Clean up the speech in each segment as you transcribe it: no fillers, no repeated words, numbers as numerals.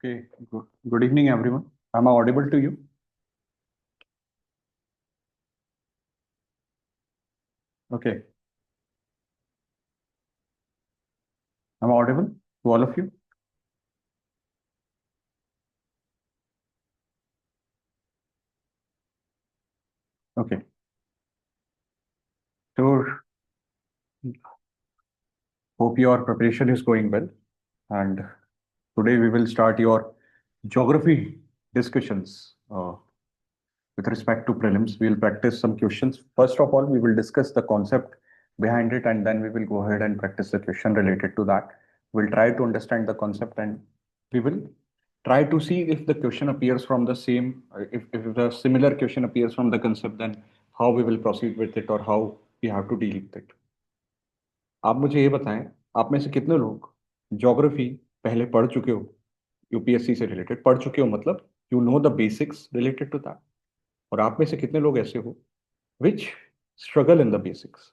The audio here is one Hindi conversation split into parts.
Okay, good evening, everyone. Am I audible to you? Okay, am I audible to all of you? Okay, so hope your preparation is going well. And today we will start your geography discussions with respect to prelims. We will practice some questions. First of all, we will discuss the concept behind it, and then we will go ahead and practice the question related to that. We'll try to understand the concept, and we will try to see if the question appears from the same, if the similar question appears from the concept, then how we will proceed with it or how we have to deal with it. आप मुझे ये बताएं, आप में से कितने लोग ज्योग्राफी पहले पढ़ चुके हो, यूपीएससी से रिलेटेड पढ़ चुके हो, मतलब you know the basics related to that, और आप में से कितने लोग ऐसे हो which struggle in the basics.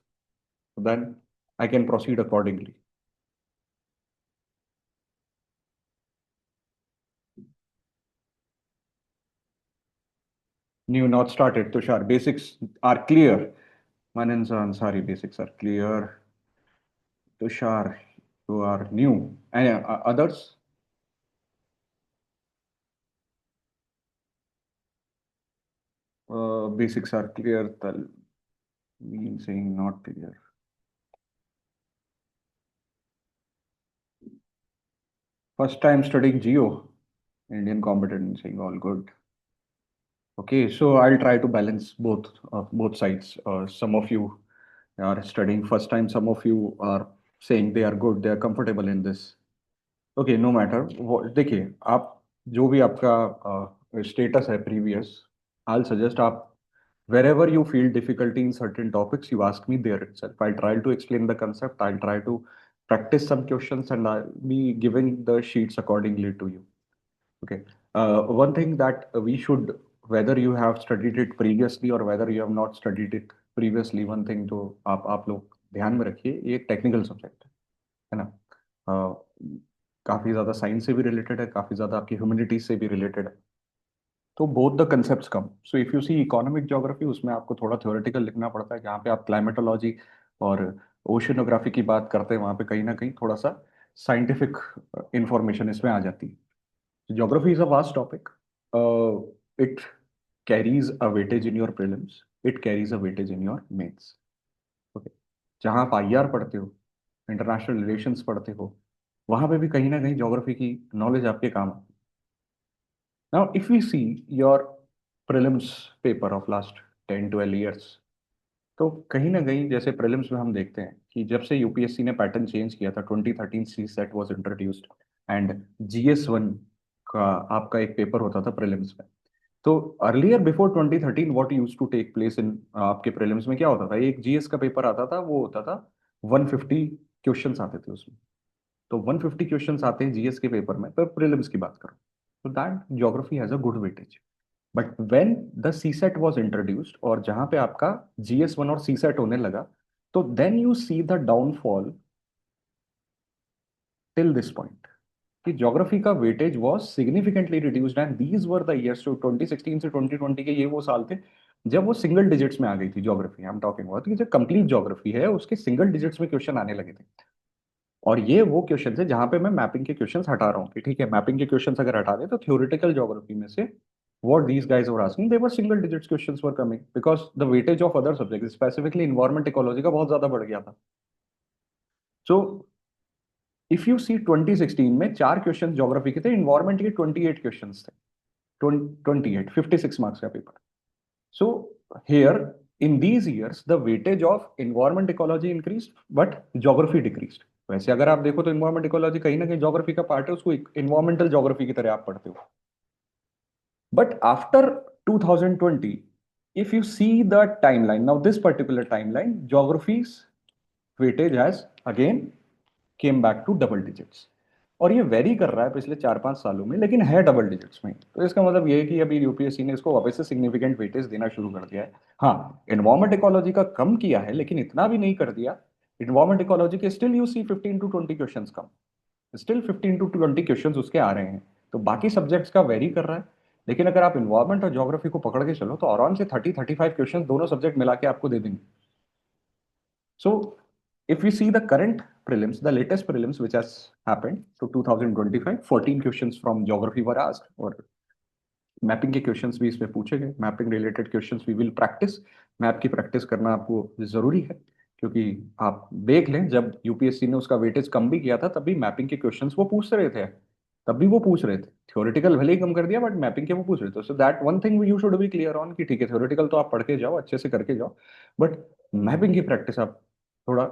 Then I can proceed accordingly. New not started, Tushar. Basics are clear. Manansa Ansari, basics are clear. Tushar, you are new. And others? Basics are clear. Tal mean saying not clear. First time studying Geo. Indian competent saying all good. Okay, so I'll try to balance both sides. Some of you are studying first time, some of you are saying they are good, they are comfortable in this. Okay no matter. देखिए, आप जो भी आपका स्टेटस है प्रीवियस, आई सजेस्ट आप wherever you feel difficulty in certain topics, you ask me there itself. I'll try to explain the concept, I'll try to practice some questions, and I'll be giving the sheets accordingly to you. Okay. One thing that we should, whether you have studied it previously or whether you have not studied it previously, one thing जो आप लोग ध्यान में रखिए, ये एक टेक्निकल सब्जेक्ट है ना। काफी ज्यादा साइंस से भी रिलेटेड है, काफी ज्यादा आपकी ह्यूमैनिटीज से भी रिलेटेड है। तो both the concepts come. So if you see economic geography, उसमें आपको थोड़ा थ्योरेटिकल लिखना पड़ता है। जहाँ पे आप क्लाइमेटोलॉजी और ओशिनोग्राफी की बात करते हैं, वहाँ पे कहीं ना कहीं थोड़ा सा साइंटिफिक इंफॉर्मेशन इसमें आ जाती है। Geography is a vast topic. It carries a weightage in your prelims, it carries a weightage in your mains. Okay, जहाँ आप आईआर पढ़ते हो, इंटरनेशनल रिलेशंस पढ़ते हो, वहां पे भी कहीं ना कहीं ज्योग्राफी की नॉलेज आपके काम आती है। Now if we see your prelims paper of last 10-12 years, तो कहीं ना कहीं जैसे प्रीलिम्स में हम देखते हैं कि जब से यूपीएससी ने पैटर्न चेंज किया था, 2013 C set was introduced and GS 1 का आपका एक पेपर होता था प्रीलिम्स में। तो earlier before 2013 what used to take place in आपके प्रीलिम्स में क्या होता था, एक जीएस का पेपर आता था, वो होता था 150 क्वेश्चंस आते थे उसमें। तो 150 क्वेश्चंस आते हैं जीएस के पेपर में, पर प्रीलिम्स की बात करो तो that geography has a good weightage. But when the C set was introduced और जहां पे आपका जीएस 1 और सी सेट होने लगा, तो then you see the downfall till this point कि ज्योग्राफी का weightage was significantly reduced and these were the years, to 2016 से 2020 के ये वो साल थे जब वो सिंगल डिजिट्स में आ गई थी geography. I am talking about कि जो कंप्लीट ज्योग्राफी है उसके सिंगल डिजिट्स में क्वेश्चन आने लगे थे। और ये वो क्वेश्चन है जहां पे मैं मैपिंग के क्वेश्चंस हटा रहा हूँ कि ठीक है, मैपिंग के क्वेश्चंस अगर हटा दें तो थ्योरेटिकल ज्योग्राफी में से what these guys were asking, they were single digits questions were coming because the weightage of other subjects, specifically environment ecology का बहुत ज्यादा बढ़ गया था। So if you see 2016 में 4 क्वेश्चन ज्योग्राफी के थे, इन्वायरमेंट के 28 क्वेश्चंस थे। 28 56 मार्क्स का paper. So here in these years the weightage of environment ecology increased but geography decreased। वैसे अगर आप देखो तो इन्वायरमेंट इकोलॉजी कहीं ना कहीं ज्योग्राफी का पार्ट है, उसको इन्वायरमेंटल ज्योग्राफी की तरह आप पढ़ते हो। But after 2020, if you see the timeline, now this particular timeline, geography's weightage has again came back to double digits। और ये वेरी कर रहा है पिछले 4-5 सालों में, लेकिन है डबल डिजिट्स में। तो इसका मतलब ये है कि अभी यूपीएससी ने इसको वापस से सिग्निफिकेंट वेटेज देना शुरू कर दिया है। हाँ, एनवायरमेंट इकोलॉजी का कम किया है, लेकिन इतना भी नहीं कर दिया। एनवायरमेंट इकोलॉजी के still you see 15 to 20 questions come, still 15 to 20 questions उसके आ रहे हैं। तो बाकी सब्जेक्ट्स का वेरी कर रहा है, लेकिन अगर आप इन्वायरमेंट और ज्योग्राफी को पकड़ के चलो तो आराम से 30-35 क्वेश्चन दोनों सब्जेक्ट मिला के आपको दे देंगे. So if we see the current prelims, the latest prelims which has happened to 2025, 14 questions from geography were asked और मैपिंग के क्वेश्चंस भी इसमें पूछे गए. Mapping related questions we will practice. Map की प्रैक्टिस करना आपको जरूरी है, क्योंकि आप देख लें जब यूपीएससी ने उसका वेटेज कम भी किया था तब भी मैपिंग के क्वेश्चंस वो पूछ रहे थे. तब भी वो पूछ रहे थे. थ्योरेटिकल भले ही कम कर दिया बट मैपिंग के वो पूछ रहे थे. So that one thing you should be clear on कि ठीक है थ्योरेटिकल तो आप पढ़ के जाओ, अच्छे से करके जाओ, बट मैपिंग की प्रैक्टिस आप थोड़ा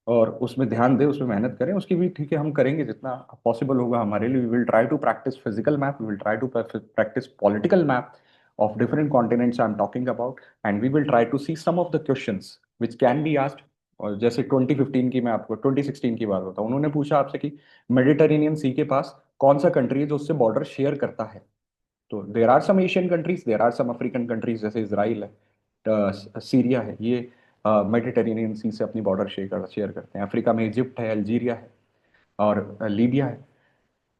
और उसमें ध्यान दें, उसमें मेहनत करें. उसकी भी ठीक है हम करेंगे जितना पॉसिबल होगा हमारे लिए. We will try to practice physical map, we will try to practice political map of different continents I'm talking about, and we will try to see some of the questions which can be asked. और जैसे 2015 की मैं आपको 2016 की बात बताऊं, उन्होंने पूछा आपसे कि मेडिटेरेनियन सी के पास कौन सा कंट्री है जो उससे बॉर्डर शेयर करता है. तो there are some Asian countries, there are some African countries, जैसे इसराइल है, सीरिया है, ये मेडिटेरेनियन सी से अपनी बॉर्डर शेयर करते हैं. अफ्रीका में इजिप्ट है, अल्जीरिया है और लीबिया है.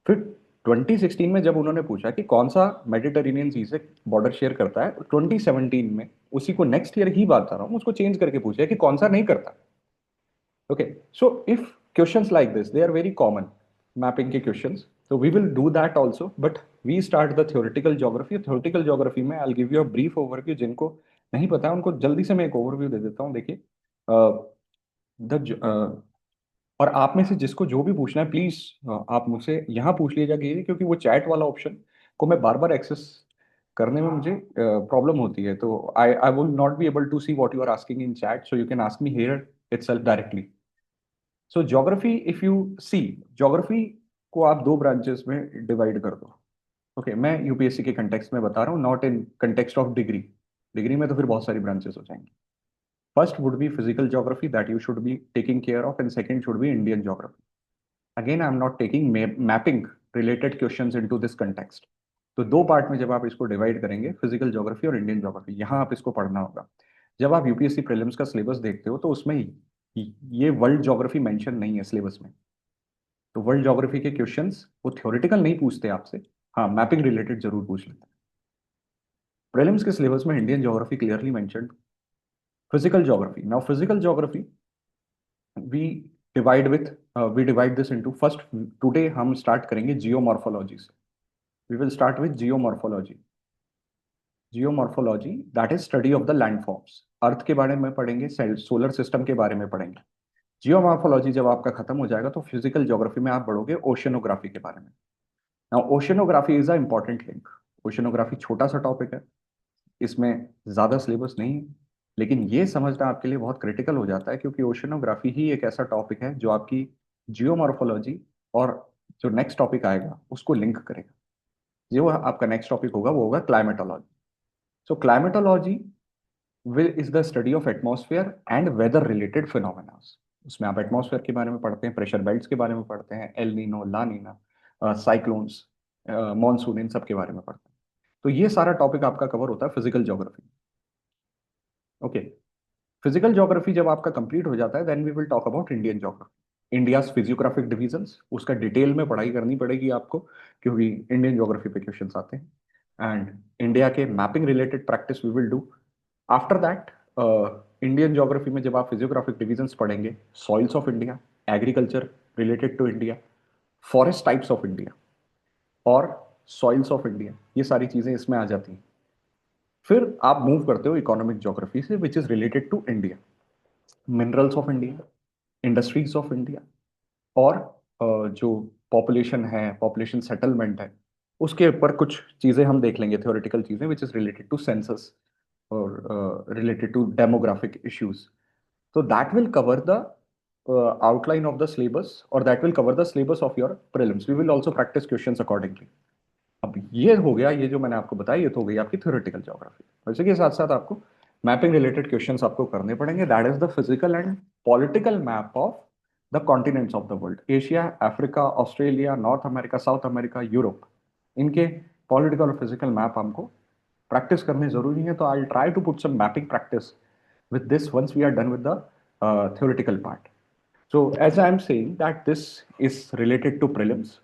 फिर 2016 में जब उन्होंने पूछा कि कौन सा मेडिटेरेनियन सी से बॉर्डर शेयर करता है, 2017 में उसी को नेक्स्ट ईयर ही बात कर रहा हूँ, उसको चेंज करके पूछा कि कौन सा नहीं करता. Okay, so if questions like this they are very common, mapping के क्वेश्चंस, तो we will do that also. But we start the theoretical geography. Theoretical geography में I will give you a brief overview. जिनको नहीं पता है उनको जल्दी से मैं एक ओवरव्यू दे देता हूँ. देखिए द और आप में से जिसको जो भी पूछना है प्लीज आप मुझसे यहाँ पूछ लीजिएगा, क्योंकि वो चैट वाला ऑप्शन को मैं बार बार एक्सेस करने में मुझे प्रॉब्लम होती है. तो I I will not be able to see what you are asking in chat, so you can ask me here itself directly. So geography, if you see, geography को आप दो ब्रांचेस में डिवाइड कर दो. ओके, मैं यूपीएससी के कंटेक्स्ट में बता रहा हूँ, not in context of degree. Degree में तो फिर बहुत सारी ब्रांचेस हो जाएंगी. First would be physical geography that you should be taking care of, and second should be Indian geography. Again I am not taking mapping related questions into this context. तो दो पार्ट में जब आप इसको डिवाइड करेंगे, फिजिकल ज्योग्राफी और इंडियन ज्योग्राफी, यहाँ आप इसको पढ़ना होगा. जब आप यूपीएससी प्रीलिम्स का सिलेबस देखते हो तो उसमें ये वर्ल्ड ज्योग्राफी मेंशन नहीं है सिलेबस में. तो वर्ल्ड ज्योग्राफी के क्वेश्चंस वो थ्योरेटिकल नहीं पूछते आपसे, हाँ मैपिंग रिलेटेड जरूर पूछ लेते हैं. प्रीलिम्स के सिलेबस में Indian geography clearly mentioned. Physical geography, now physical geography we we divide this into, first today हम स्टार्ट करेंगे जियोमॉर्फोलॉजी से. We will start with geomorphology. Geomorphology that is study of the landforms. Earth के बारे में पढ़ेंगे, सोलर सिस्टम के बारे में पढ़ेंगे. जियोमॉर्फोलॉजी जब आपका खत्म हो जाएगा तो फिजिकल ज्योग्राफी में आप बढ़ोगे ओशियनोग्राफी के बारे में. Now oceanography is a important link. Oceanography छोटा सा टॉपिक है, इसमें ज़्यादा सिलेबस नहीं है, लेकिन ये समझना आपके लिए बहुत क्रिटिकल हो जाता है, क्योंकि ओशनोग्राफी ही एक ऐसा टॉपिक है जो आपकी जियोमॉर्फोलॉजी और जो नेक्स्ट टॉपिक आएगा उसको लिंक करेगा. जो आपका नेक्स्ट टॉपिक होगा वो होगा climatology. So climatology will is the study of atmosphere and weather related phenomena. उसमें आप एटमॉस्फेयर के बारे में पढ़ते हैं, प्रेशर बेल्ट्स के बारे में पढ़ते हैं, एल नीनो, ला नीना, साइक्लोन्स, मॉनसून, इन सब के बारे में पढ़ते हैं. तो ये सारा टॉपिक आपका कवर होता है physical geography. Okay, physical geography जब आपका कंप्लीट हो जाता है then we will talk about Indian geography. India's physiographic divisions, उसका डिटेल में पढ़ाई करनी पड़ेगी आपको, क्योंकि इंडियन ज्योग्राफी पे क्वेश्चंस आते हैं. एंड इंडिया के mapping related practice we will do. After that Indian geography में जब आप फिजियोग्राफिक डिवीजन्स पढ़ेंगे, soils of India, agriculture related to India, forest types of India और सॉइल्स ऑफ इंडिया, ये सारी चीजें इसमें आ जाती हैं. फिर आप मूव करते हो इकोनॉमिक ज्योग्राफी से, which is related to India, minerals of India, industries of India और जो पॉपुलेशन है, पॉपुलेशन सेटलमेंट है, उसके ऊपर कुछ चीज़ें हम देख लेंगे, थ्योरेटिकल चीज़ें which is related to census और रिलेटेड टू डेमोग्राफिक इश्यूज. तो that will cover the outline of the syllabus, और that will cover the syllabus of your prelims. We will also practise questions accordingly. अब ये हो गया, ये जो मैंने आपको बताया ये तो हो गई आपकी थ्योरेटिकल ज्योग्राफी. वैसे के साथ साथ आपको मैपिंग रिलेटेड क्वेश्चंस आपको करने पड़ेंगे. That is the physical and political map of the continents of the world. Asia, Africa, Australia, North America, South America, Europe, इनके पॉलिटिकल और फिजिकल मैप हमको प्रैक्टिस करने जरूरी है. तो I try to put some mapping practice with this once we are done with the theoretical part. So as I am saying that this is related to prelims,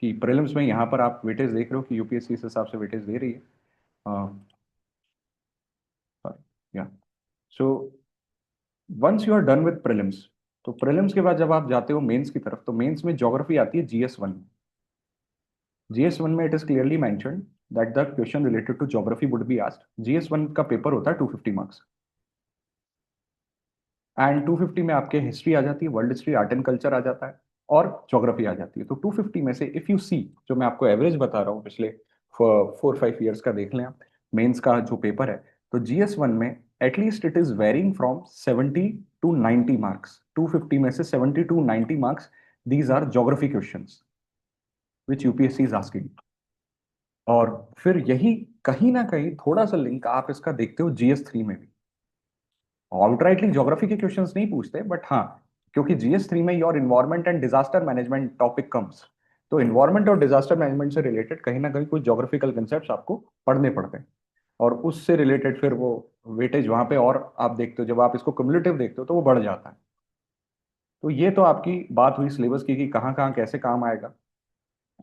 कि प्रीलिम्स में यहाँ पर आप वेटेज देख रहे हो कि यूपीएससी इस हिसाब से वेटेज दे रही है। या so once you are done with prelims, तो प्रीलिम्स के बाद जब आप जाते हो मेंस की तरफ, तो मेंस में ज्योग्राफी आती है जीएस 1। जीएस 1 में it is clearly mentioned that the question related to geography would be asked. GS 1 का पेपर होता है 250 मार्क्स, एंड 250 में आपके हिस्ट्री आ जाती है, world history, art and culture आ जाता है, और ज्योग्राफी आ जाती है। तो 250 में से इफ यू सी, जो मैं आपको एवरेज बता रहा हूँ पिछले 4-5 ईयर्स का देख लें आप, मेंस का जो पेपर है, तो जीएस 1 में at least it is varying from 70 to 90 marks. 250 में से 70 to 90 marks, these are geography question which UPSC is asking. और फिर यही कहीं ना कहीं थोड़ा सा लिंक आप इसका देखते हो जीएस 3 में भी। आउटराइटली ज्योग्राफी के क्वेश्चंस नहीं पूछते, बट हाँ, क्योंकि जीएस 3 में your environment and disaster management topic comes, तो इन्वायरमेंट और डिजास्टर मैनेजमेंट से रिलेटेड कहीं ना कहीं कुछ ज्योग्राफिकल कंसेप्ट आपको पढ़ने पड़ते हैं, और उससे रिलेटेड फिर वो वेटेज वहां पे, और आप देखते हो जब आप इसको क्युमुलेटिव देखते हो तो वो बढ़ जाता है। तो ये तो आपकी बात हुई सिलेबस की कि कहाँ कहाँ कैसे काम आएगा।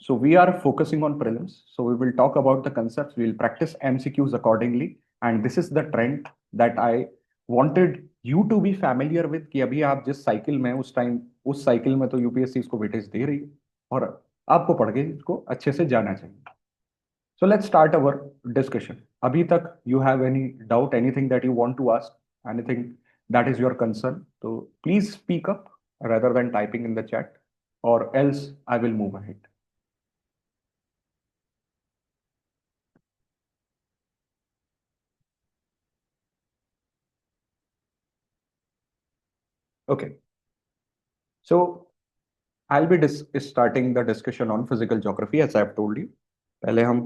So we are focusing on prelims. So we will talk about the concepts. We will practice MCQs accordingly. And this is the trend that I wanted you to be familiar with, कि अभी आप जिस साइकिल में उस टाइम, उस साइकिल में तो यूपीएससी इसको वेटेज दे रही है, और आपको पढ़ के इसको अच्छे से जाना चाहिए। So let's start our discussion. अभी तक you have any doubt, anything that you want to ask, anything that is your concern? So please speak up rather than typing in the chat, or else I will move ahead. Okay. So I'll be starting the discussion on physical geography as I have told you. पहले हम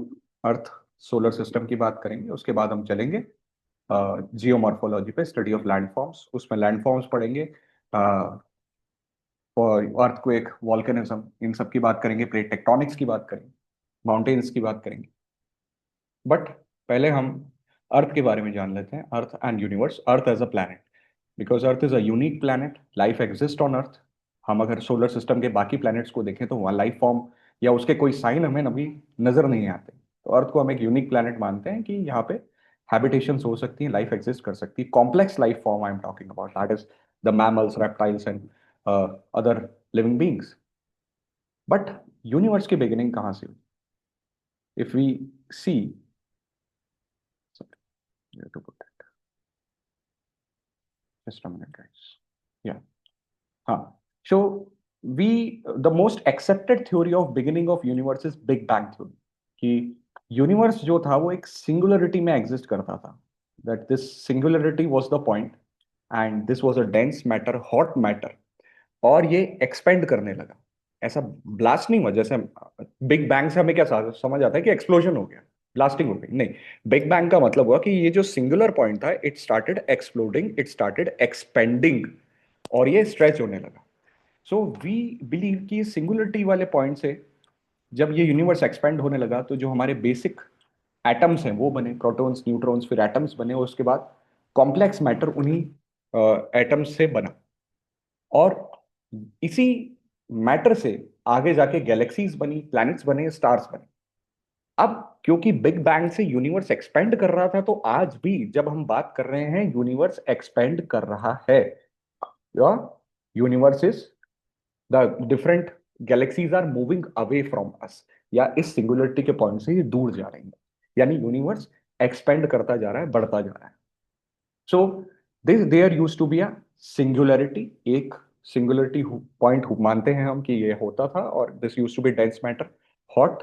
अर्थ सोलर सिस्टम की बात करेंगे, उसके बाद हम चलेंगे जियोमॉर्फोलॉजी पे, स्टडी ऑफ लैंडफॉर्म्स। उसमें लैंडफॉर्म्स पढ़ेंगे, और अर्थक्वेक, वॉल्केनिज्म, इन सब की बात करेंगे, प्लेट टेक्टोनिक्स की बात करेंगे, माउंटेन्स की बात करेंगे। बट पहले हम अर्थ के बारे में जान लेते हैं, earth and universe, earth as a planet. Because earth is a unique planet, life exist on earth. हम अगर सोलर सिस्टम के बाकी प्लैनेट्स को देखें तो वहाँ लाइफ फॉर्म या उसके कोई साइन हमें अभी नजर नहीं आते। तो अर्थ को हम एक यूनिक प्लैनेट मानते हैं कि यहाँ पे हैबिटेशंस हो सकती हैं, लाइफ एग्जिस्ट कर सकती है, complex life form I am talking about, that is the mammals, reptiles and other living beings. But universe की बिगिनिंग कहाँ से हुई? If we see, to put that, just a minute guys, yeah, हाँ, so we, the most accepted theory of beginning of universe is Big Bang theory, कि यूनिवर्स जो था वो एक सिंगुलरिटी में एग्जिस्ट करता था, that this singularity was the point and this was a dense matter, hot matter, और ये एक्सपेंड करने लगा। ऐसा ब्लास्ट नहीं हुआ, जैसे बिग बैंग से हमें क्या समझ आता है कि एक्सप्लोजन हो गया, ब्लास्टिंग हो गई, नहीं। बिग बैंग का मतलब हुआ कि ये जो सिंगुलर पॉइंट था, it started exploding, it started expanding, और ये स्ट्रेच होने लगा। सो वी बिलीव कि सिंगुलरिटी वाले पॉइंट से जब ये यूनिवर्स एक्सपेंड होने लगा, तो जो हमारे बेसिक एटम्स हैं वो बने, प्रोटॉन्स, न्यूट्रॉन्स, फिर एटम्स बने, और उसके बाद कॉम्प्लेक्स मैटर उन्हीं एटम्स से बना, और इसी मैटर से आगे जाके गैलेक्सीज बनी, प्लैनेट्स बने, स्टार्स बने। अब क्योंकि बिग बैंग से यूनिवर्स एक्सपेंड कर रहा था, तो आज भी जब हम बात कर रहे हैं यूनिवर्स एक्सपेंड कर रहा है, या universe is the different galaxies are moving away from us, या इस सिंगुलरिटी के पॉइंट से ये दूर जा रही है, यानी यूनिवर्स एक्सपेंड करता जा रहा है, बढ़ता जा रहा है। So this there used to be a singularity, एक सिंगुलरिटी पॉइंट मानते हैं हम कि ये होता था, और this used to be dense matter, hot,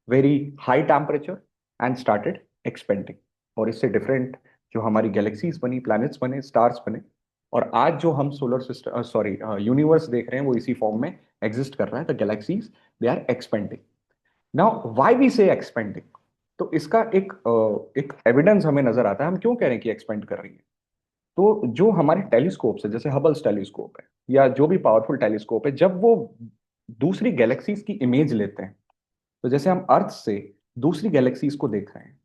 very high temperature, and started expanding, और इससे डिफरेंट जो हमारी गैलेक्सीज बनी, प्लैनेट्स बने, स्टार्स बने, और आज जो हम सोलर सिस्टम, सॉरी, यूनिवर्स देख रहे हैं, वो इसी फॉर्म में एग्जिस्ट कर रहा है। The galaxies, they are expanding. Now why we say expanding? तो इसका एक एविडेंस हमें नजर आता है, हम क्यों कह रहे हैं कि एक्सपेंड कर रही है। तो जो हमारे टेलीस्कोप है, जैसे हबल्स टेलीस्कोप है, या जो भी पावरफुल टेलीस्कोप है, जब वो दूसरी गैलेक्सीज की इमेज लेते हैं, तो जैसे हम अर्थ से दूसरी गैलेक्सीज को देख रहे हैं,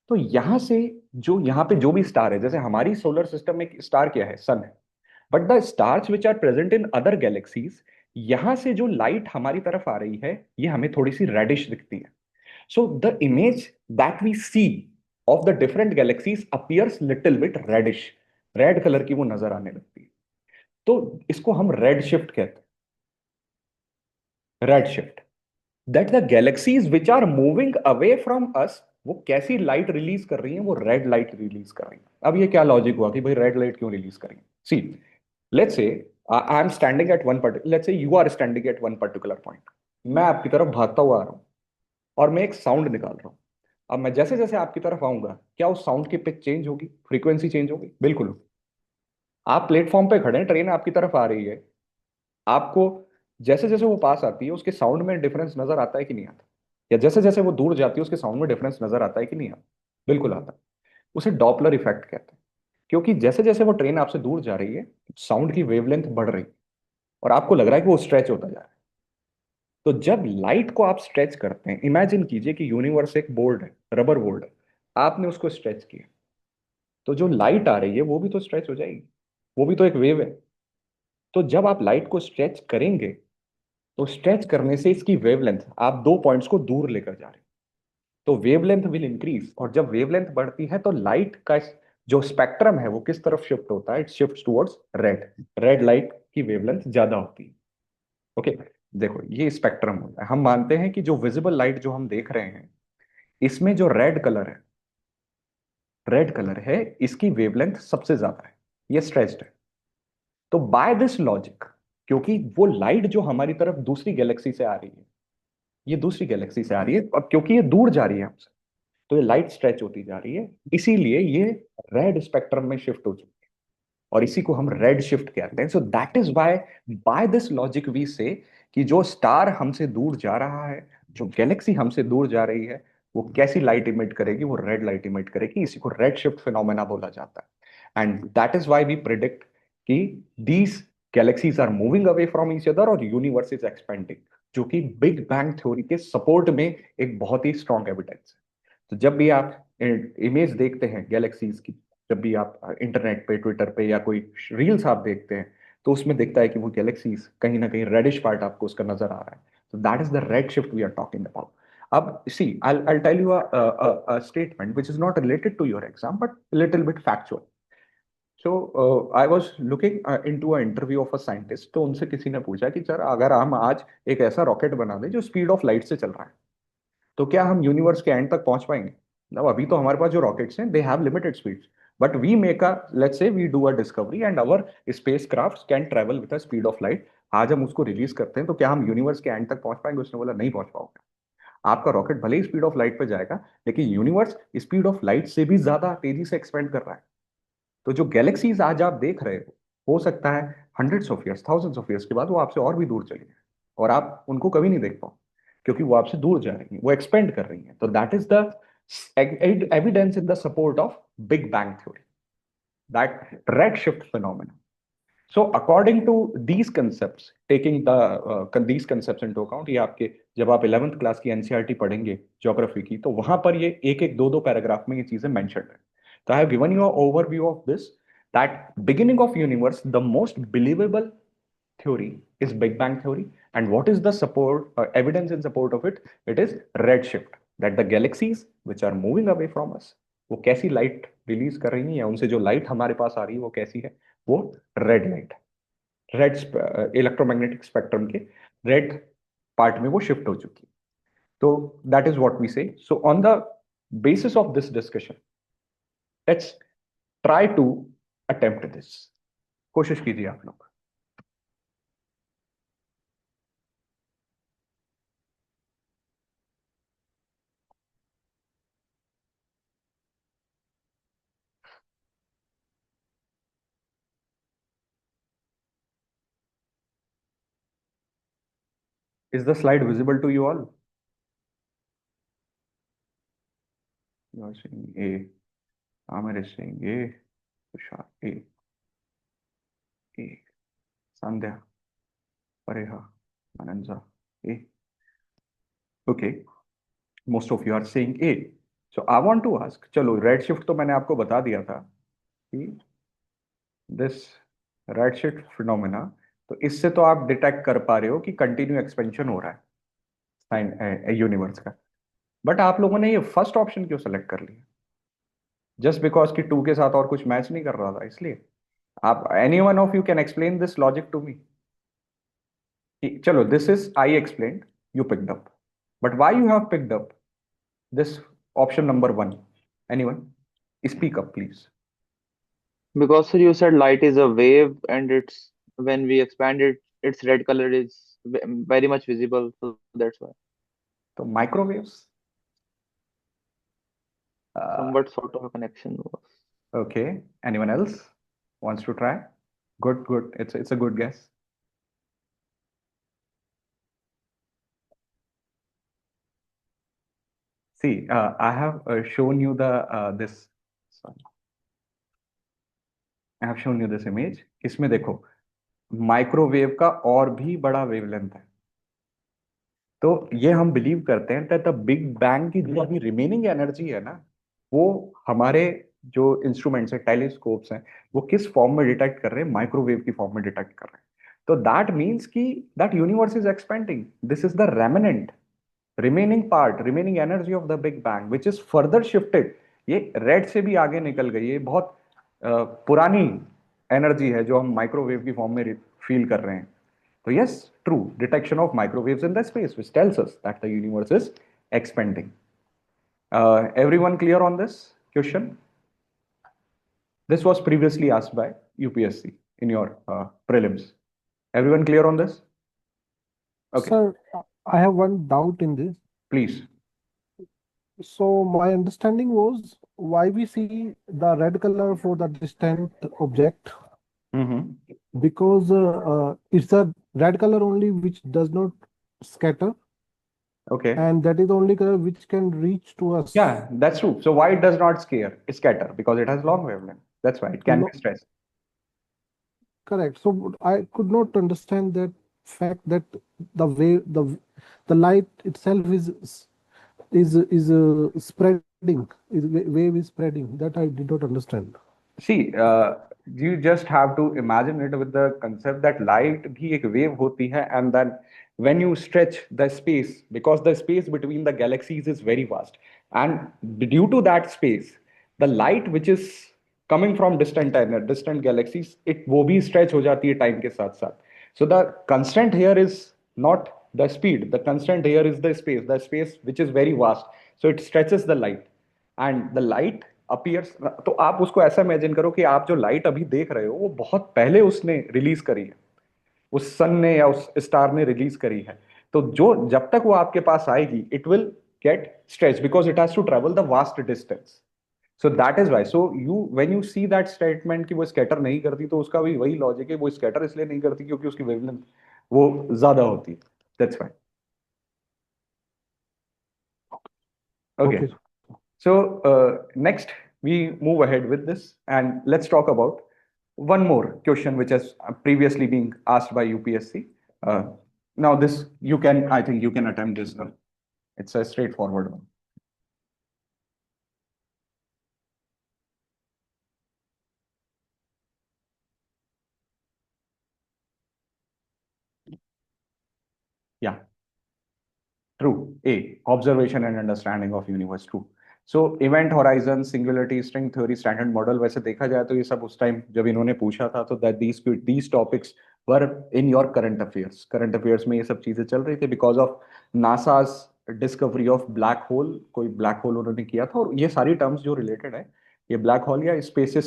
तो यहां से जो यहाँ पे जो भी स्टार है, जैसे हमारी सोलर सिस्टम में स्टार क्या है, सन है, but the stars which are present in other galaxies, यहां से जो लाइट हमारी तरफ आ रही है ये हमें थोड़ी सी रेडिश दिखती है. So the image that we see of the different galaxies appears little bit reddish. Red colour की वो नजर आने लगती है. तो इसको हम रेड शिफ्ट कहते हैं. Red shift that the galaxies which are moving away from us वो कैसी लाइट रिलीज कर रही हैं, वो रेड लाइट रिलीज कर रही हैं. अब ये क्या लॉजिक हुआ कि भाई रेड लाइट क्यों रिलीज करेंगे. See, let's say I am standing at one particular, let's say you are standing at one particular point. मैं आपकी तरफ भागता हुआ आ रहा हूं और मैं एक साउंड निकाल रहा हूं. अब मैं जैसे जैसे आपकी तरफ आऊंगा, क्या उस साउंड की पिच चेंज होगी, फ्रीक्वेंसी चेंज होगी? बिल्कुल. आप प्लेटफॉर्म पे खड़े हैं, ट्रेन आपकी तरफ आ रही है, आपको जैसे जैसे वो पास आती है उसके साउंड में डिफरेंस नजर आता है कि नहीं आता? या जैसे जैसे वो दूर जाती है उसके साउंड में डिफरेंस नजर आता है कि नहीं आता? बिल्कुल आता है. उसे डॉपलर इफेक्ट कहते हैं. क्योंकि जैसे जैसे वो ट्रेन आपसे दूर जा रही है, साउंड की वेवलेंथ बढ़ रही है और आपको लग रहा है कि वो स्ट्रेच होता जा रहा है. तो जब लाइट को आप स्ट्रेच करते हैं, इमेजिन कीजिए कि यूनिवर्स एक बोर्ड है, रबर बोर्ड है, आपने उसको स्ट्रेच किया, तो जो लाइट आ रही है वो भी तो स्ट्रेच हो जाएगी. वो भी तो एक वेव है. तो जब आप लाइट को स्ट्रेच करेंगे, तो स्ट्रेच करने से इसकी वेवलेंथ, आप दो पॉइंट्स को दूर लेकर जा रहे हैं, तो वेवलेंथ विल इंक्रीज. और जब वेवलेंथ बढ़ती है तो लाइट का जो स्पेक्ट्रम है वो किस तरफ शिफ्ट होता है? It shift towards red. Red light की वेवलेंथ ज्यादा होती है. ओके. देखो ये स्पेक्ट्रम होता है. हम मानते हैं कि जो विजिबल लाइट जो हम देख रहे हैं, इसमें जो रेड कलर है, इसकी वेवलेंथ सबसे ज्यादा है, ये स्ट्रेच्ड है. तो बाय दिस लॉजिक, क्योंकि वो लाइट जो हमारी तरफ दूसरी गैलेक्सी से आ रही है, ये दूसरी गैलेक्सी से आ रही है, और क्योंकि ये दूर जा रही है हमसे, तो ये लाइट स्ट्रेच होती जा रही है, इसीलिए ये रेड स्पेक्ट्रम में शिफ्ट हो चुकी है. और इसी को हम रेड शिफ्ट कहते हैं. So that is why, by this logic we say कि जो स्टार हमसे दूर जा रहा है, जो गैलेक्सी हमसे दूर जा रही है, वो कैसी लाइट इमिट करेगी? वो रेड लाइट इमिट करेगी. इसी को रेड शिफ्ट फिनोमेना बोला जाता है. And that is why we predict कि these galaxies are moving away from each other और यूनिवर्स इज एक्सपेंडिंग, जो कि बिग बैंग थ्योरी के सपोर्ट में एक बहुत ही स्ट्रॉन्ग एविडेंस है. तो जब भी आप इमेज देखते हैं गैलेक्सीज की, जब भी आप इंटरनेट पे, ट्विटर पे या कोई रील्स आप देखते हैं, तो उसमें दिखता है कि वो गैलेक्सीज कहीं ना कहीं रेडिश पार्ट आपको उसका नजर आ रहा है. तो that is the red shift we are talking about. अब see, I'll tell you a statement which is not related to your exam but a little bit factual. So I was looking into an interview of a scientist. तो उनसे किसी ने पूछा कि सर अगर हम आज एक ऐसा रॉकेट बना दें जो स्पीड ऑफ लाइट से चल रहा है, तो क्या हम यूनिवर्स के एंड तक पहुंच पाएंगे? ना, अभी तो हमारे पास जो रॉकेट्स हैं they have limited speed, but we make a, let's say we do a discovery and our spacecraft can travel with the speed of light. आज हम उसको रिलीज करते हैं, तो क्या हम यूनिवर्स के एंड तक पहुंच पाएंगे? उसने बोला नहीं पहुंच पाओगे. आपका रॉकेट भले ही स्पीड ऑफ लाइट पे जाएगा, लेकिन यूनिवर्स स्पीड ऑफ लाइट से भी ज्यादा तेजी से एक्सपेंड कर रहा है. तो जो गैलेक्सीज आज आप देख रहे हो सकता है hundreds of years, thousands of years के बाद वो आपसे और भी दूर चली जाए और आप उनको कभी नहीं देख पाओ, क्योंकि वो आपसे दूर जा रही हैं, वो एक्सपेंड कर रही हैं. तो that is the evidence in the support of big bang theory, that red shift phenomena. So according to these concepts, taking these concepts into account, ये आपके जब आप 11th क्लास की एनसीईआरटी पढ़ेंगे ज्योग्राफी की, तो वहां पर ये एक एक दो दो पैराग्राफ में ये चीजें मेंशन है. तो I have given you overview of this, that beginning of universe, the most believable theory is Big Bang theory. And what is the support, evidence in support of it? It is redshift, that the galaxies which are moving away from us, वो कैसी लाइट रिलीज कर रही हैं, या उनसे जो लाइट हमारे पास आ रही है वो कैसी है? वो red light, red electromagnetic spectrum के रेड पार्ट में वो शिफ्ट हो चुकी है. तो दैट इज व्हाट वी से. So on the basis of this discussion, let's try to attempt this. कोशिश कीजिए आप लोग. Is the slide visible to you all? You are saying A. Amir is saying A. Tushar A. A. Sandhya, Pareha, Ananza A. Okay, most of you are saying A. So I want to ask, चलो रेड शिफ्ट तो मैंने आपको बता दिया था कि दिस रेड शिफ्ट फिनोमेना, तो इससे तो आप डिटेक्ट कर पा रहे हो कि कंटिन्यू एक्सपेंशन हो रहा है साइन यूनिवर्स का। बट आप लोगों ने ये फर्स्ट ऑप्शन क्यों सेलेक्ट कर लिया? जस्ट बिकॉज कि टू के साथ और कुछ मैच नहीं कर रहा था इसलिए? आप any one of you can explain this logic to me? चलो, this is I explain, you picked up, but why you have picked up this option number one? Anyone? Speak up, please. Because sir, you said light is a wave, and it's when we expand it, its red color is very much visible. So that's why. So microwaves. Uh, Somewhat sort of a connection was. okay. Anyone else wants to try? Good, good. It's a good guess. See, I have shown you the this. Sorry, I have shown you this image. इसमें देखो, माइक्रोवेव का और भी बड़ा वेवलेंथ है। तो ये हम बिलीव करते हैं दैट द बिग बैंग की जो अभी रिमेनिंग एनर्जी है ना, वो हमारे जो इंस्ट्रूमेंट्स है, टेलीस्कोप्स हैं, वो किस फॉर्म में डिटेक्ट कर रहे हैं? माइक्रोवेव की फॉर्म में डिटेक्ट कर रहे हैं। तो दैट मीन्स कि that universe is expanding, this is the remnant remaining part, remaining energy of the big bang which is further shifted. ये रेड से भी आगे निकल गई, ये बहुत पुरानी एनर्जी है जो हम माइक्रोवेव की फॉर्म में फील कर रहे हैं। So yes, true. Detection of microwaves in the space, which tells us that the universe is expanding. Everyone clear on this question? This was previously asked by UPSC in your prelims. Everyone clear on this? Okay, Sir, I have one doubt in this. please. So my understanding was why we see the red color for the distant object, Mm-hmm. because it's the red color only which does not scatter, Okay. and that is the only color which can reach to us. Yeah, that's true. So why it does not scatter? Because it has long wavelength. That's why it can be stressed. Correct. So I could not understand that fact that the wave, the light itself is spreading, wave is spreading. That I did not understand. See, you just have to imagine it with the concept that light भी एक wave होती है, and then when you stretch the space, because the space between the galaxies is very vast, and due to that space, the light which is coming from distant galaxies, it वो भी stretch हो जाती है time के साथ साथ. So the constant here is not the speed. The constant here is the space which is very vast. So it stretches the light. And the light appears. तो आप उसको ऐसा इमेजिन करो कि आप जो लाइट अभी देख रहे हो वो बहुत पहले उसने रिलीज करी है, उस सन ने या उस स्टार ने रिलीज करी है। तो जो जब तक वो आपके पास आएगी, it will get stretch because it has to travel the vast distance. So that is why, so you when you see that statement कि वो स्कैटर नहीं करती, तो उसका भी वही लॉजिक है, वो स्कैटर इसलिए नहीं करती क्योंकि उसकी वेवलेंथ वो ज्यादा होती है। That's why. Okay, Okay. so next we move ahead with this, and let's talk about one more question which has previously been asked by UPSC. Uh, Now this you can, I think you can attempt this one. It's a straightforward one. Yeah. True. A. Observation and understanding of universe. True. So event horizon, singularity, string theory, standard model, वैसे देखा जाए तो ये सब उस टाइम जब इन्होंने पूछा था, तो that these topics were in your current affairs. Current affairs में ये सब चीजें चल रही थी because of NASA's discovery of black hole. कोई black hole उन्होंने किया था, और ये सारी terms जो related है, ये black hole या space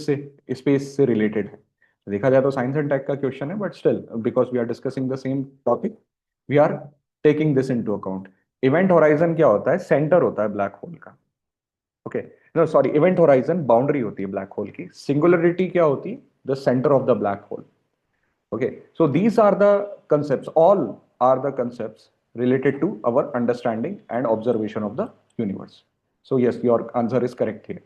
से related है। देखा जाए तो साइंस एंड टेक का क्वेश्चन है, but still because we are discussing the same topic, we are taking this into account. Event horizon क्या होता है? सेंटर होता है ब्लैक होल का। Okay, no sorry, event horizon boundary होती है ब्लैक होल की। सिंगुलरिटी क्या होती है? The centre of the black hole. Okay, so these are the concepts, all are the concepts related to our understanding and observation of the universe. So yes, your answer is correct here.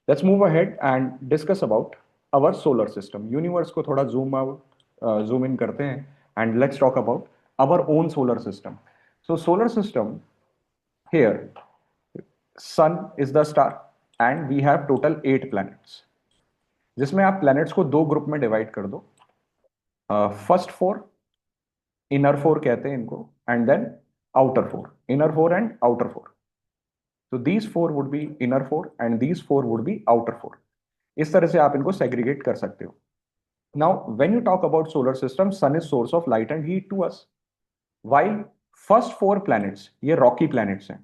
Let's move ahead and discuss about our solar system. Universe को थोड़ा zoom in करते हैं, and let's talk about our own solar system. So solar system, here sun is the star and we have total 8 planets, जिसमें आप planets को दो ग्रुप में डिवाइड कर दो। फर्स्ट फोर, इनर फोर कहते हैं इनको, and then outer four, inner four and outer four. So these four would be inner four and these four would be outer four. इस तरह से आप इनको segregate कर सकते हो. Now, when you talk about solar system, sun is source of light and heat to us. While first four planets, ये rocky planets हैं,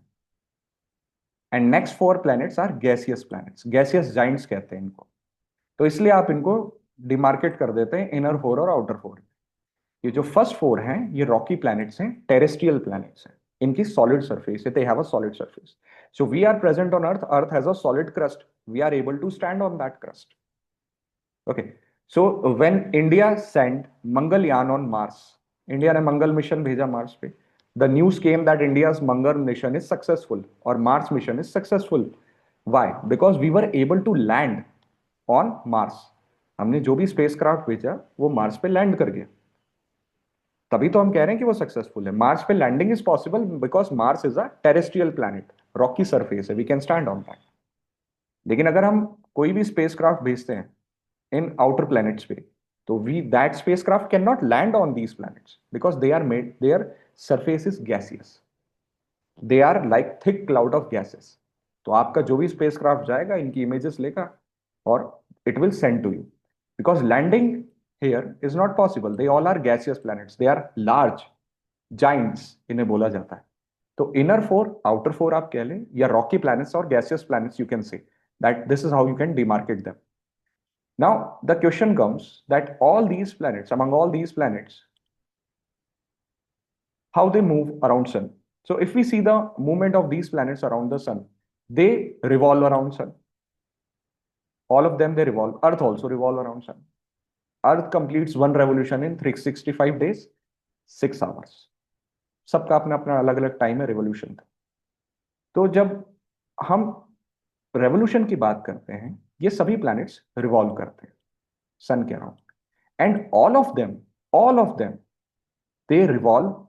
and next four planets are gaseous planets. Gaseous giants कहते हैं इनको. तो इसलिए आप इनको डिमार्केट कर देते हैं इनर फोर और आउटर फोर. ये जो फर्स्ट फोर हैं ये रॉकी प्लैनेट्स हैं, टेरेस्ट्रियल प्लैनेट्स हैं. इनकी सॉलिड सरफेस है, they have a solid surface. So we are present on earth, earth has a solid crust, we are able to stand on that crust. Okay, so when India send Mangalyaan on Mars, India ने मंगल मिशन भेजा मार्स पे, the news came that India's Mangal mission is successful और Mars mission is successful. Why? Because we were able to land on Mars. हमने जो भी स्पेसक्राफ्ट भेजा वो मार्स पे लैंड कर गया, तभी तो हम कह रहे हैं कि वो सक्सेसफुल है. मार्स पे landing is possible because Mars is a terrestrial planet, rocky surface है, we can stand on that. लेकिन अगर हम कोई भी स्पेसक्राफ्ट भेजते हैं इन आउटर प्लैनेट्स पे, तो we that spacecraft can not land on these planets because they are made, their surface is gaseous, they are like thick cloud of gases. तो आपका जो भी स्पेसक्राफ्ट जाएगा इनकी इमेजेस लेगा और it will send to you, because landing here is not possible. They all are gaseous planets, they are large giants इन्हें बोला जाता है. तो inner four, outer four आप कह लें, या rocky planets और gaseous planets, you can say that this is how you can demarcate them. Now the question comes that all these planets, among all these planets, how they move around sun. So if we see the movement of these planets around the sun, they revolve around sun. All of them, they revolve. Earth also revolve around sun. Earth completes one revolution in 365 days, 6 hours. सबका अपना अपना अलग अलग टाइम है रिवॉल्यूशन का. तो जब हम रेवोल्यूशन की बात करते हैं, ये सभी प्लैनेट्स रिवॉल्व करते हैं सन के around, and all of them they revolve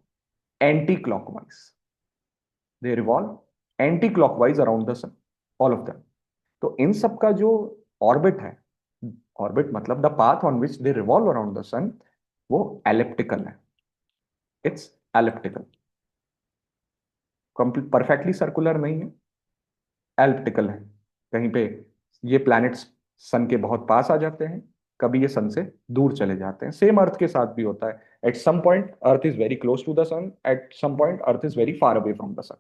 anti clockwise. They revolve anti clockwise around the sun, all of them. तो इन सब का जो ऑर्बिट है, ऑर्बिट मतलब the path on which they revolve around the sun, वो एलिप्टिकल है. It's elliptical, complete perfectly circular नहीं है, एलिप्टिकल है. कहीं पे ये प्लैनेट्स सन के बहुत पास आ जाते हैं, कभी ये सन से दूर चले जाते हैं. सेम अर्थ के साथ भी होता है. At some point earth is very close to the sun, at some point earth is very far away from the sun.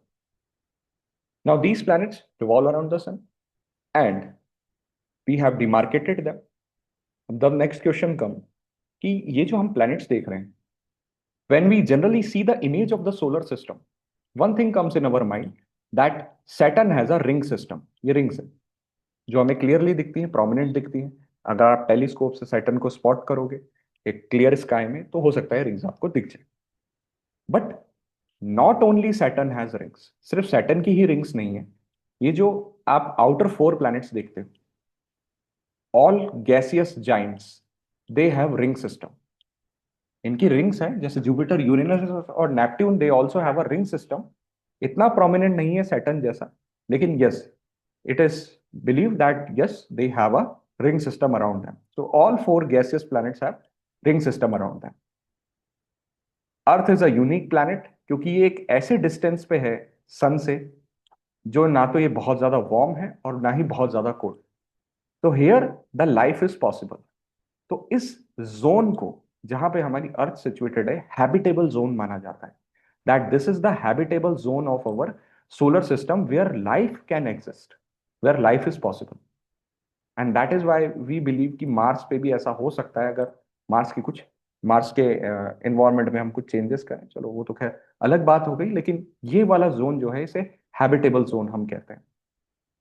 Now these planets revolve around the sun and we have demarcated them. The next question come कि ये जो हम प्लैनेट्स देख रहे हैं, when we generally see the image of the solar system, one thing comes in our mind that Saturn has a ring system. ये रिंग्स है जो हमें क्लियरली दिखती है, प्रोमिनेंट दिखती है. अगर आप टेलीस्कोप से सैटर्न को स्पॉट करोगे एक क्लियर स्काई में, तो हो सकता है रिंग्स आपको दिख जाए. But not only Saturn has rings, सिर्फ सैटर्न की ही रिंग्स नहीं है. ये जो आप आउटर फोर प्लैनेट्स देखते हो, all gaseous Giants, they have ring system. इनकी रिंग्स हैं, जैसे जुपिटर, यूरेनस और Neptune, they also have a ring system. इतना प्रोमिनेंट नहीं है सैटर्न जैसा, लेकिन yes, it is believe that yes they have a ring system around them. So all four gaseous planets have ring system around them. Earth is a unique planet क्योंकि ये एक ऐसे डिस्टेंस पे है सन से जो ना तो ये बहुत ज्यादा वार्म है और ना ही बहुत ज्यादा कोल्ड. तो here the life is possible. तो इस जोन को, जहां पे हमारी अर्थ सिचुएटेड है, हैबिटेबल जोन माना जाता है. That this is the habitable zone of our solar system where life can exist, where life is possible. And that is why we believe कि मार्स पे भी ऐसा हो सकता है, अगर मार्स के एनवायरनमेंट में हम कुछ चेंजेस करें. चलो वो तो खैर अलग बात हो गई, लेकिन ये वाला जोन जो है इसे हैबिटेबल जोन हम कहते हैं.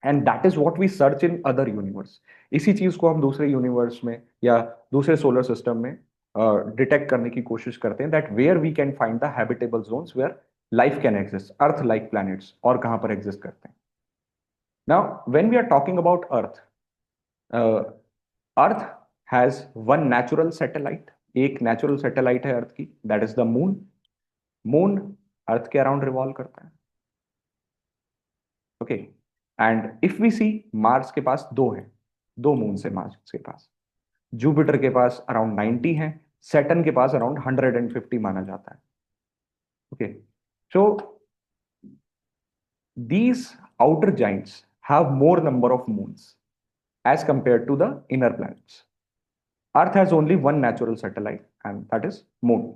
And that is what we search in other universe. इसी चीज को हम दूसरे यूनिवर्स में या दूसरे सोलर सिस्टम में डिटेक्ट करने की कोशिश करते हैं, that where we can find the habitable zones where life can exist, earth like planets और कहां पर एग्जिस्ट करते हैं. Now when we are talking about earth, earth has one natural satellite. एक नेचुरल सैटेलाइट है अर्थ की, that is the moon. Moon earth के अराउंड रिवॉल्व करता है. Okay, and if we see, Mars के पास दो हैं, दो मून है मार्स के पास. जुपिटर के पास अराउंड 90 है, सैटर्न के पास अराउंड 150 माना जाता है. Okay, so these outer giants have more number of moons as compared to the inner planets. Earth has only one natural satellite, and that is moon.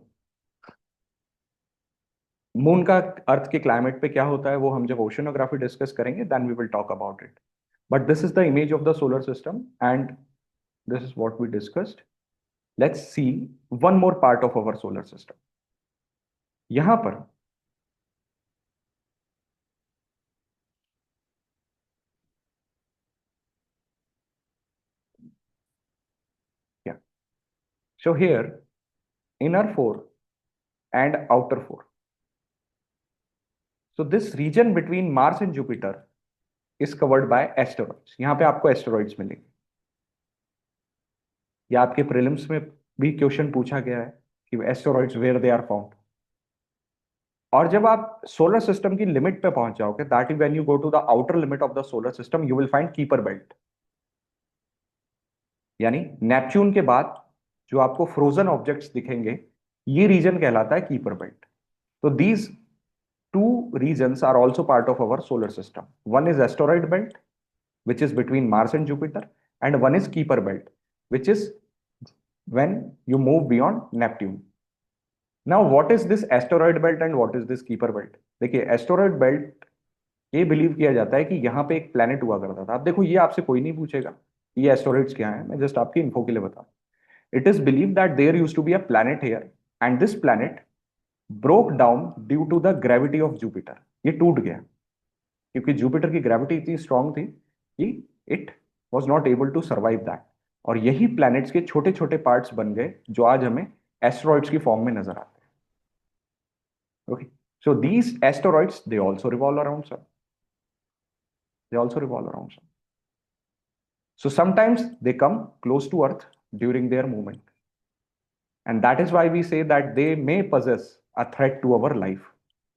Moon का अर्थ के क्लाइमेट पे क्या होता है वो हम जब ओशनोग्राफी डिस्कस करेंगे then we will talk about it. But this is the image of the solar system and this is what we discussed. Let's see one more part of our solar system. यहां पर क्या, so here inner four and outer four. So this region between Mars and Jupiter is covered by asteroids. यहां पे आपको एस्टेरॉइड्स मिलेंगे. या आपके प्रीलिम्स में भी क्वेश्चन पूछा गया है कि asteroids where they are found. और जब आप सोलर सिस्टम की लिमिट पे पहुंच जाओगे, that is when you go to the outer limit of the solar system, you will find Kuiper belt. यानी नेपच्यून के बाद जो आपको फ्रोजन ऑब्जेक्ट्स दिखेंगे, ये रीजन कहलाता है कीपर बेल्ट. तो these two regions are also part of our solar system. One is asteroid belt, which is between Mars and Jupiter, and one is Kuiper belt, which is when you move beyond Neptune. Now, what is this asteroid belt and what is this Kuiper belt? देखिए, asteroid belt ये बिलीव किया जाता है कि यहाँ पे एक प्लैनेट हुआ करता था. अब देखो, ये आपसे कोई नहीं पूछेगा ये एस्टेरॉइड्स क्या है, मैं जस्ट आपकी इन्फो के लिए बता. It is believe that there use to be a planet here and this planet broke down due to the gravity of Jupiter. ये टूट गया क्योंकि जुपिटर की ग्रेविटी इतनी स्ट्रांग थी कि it was not able to survive that. और यही प्लैनेट्स के छोटे छोटे पार्ट्स बन गए जो आज हमें एस्टेरॉइड्स की फॉर्म में नजर आते हैं. Okay, so these asteroids they also revolve around sun. They also revolve around sun. So sometimes they come close to Earth during their movement. And that is why we say that they may possess a threat to our life.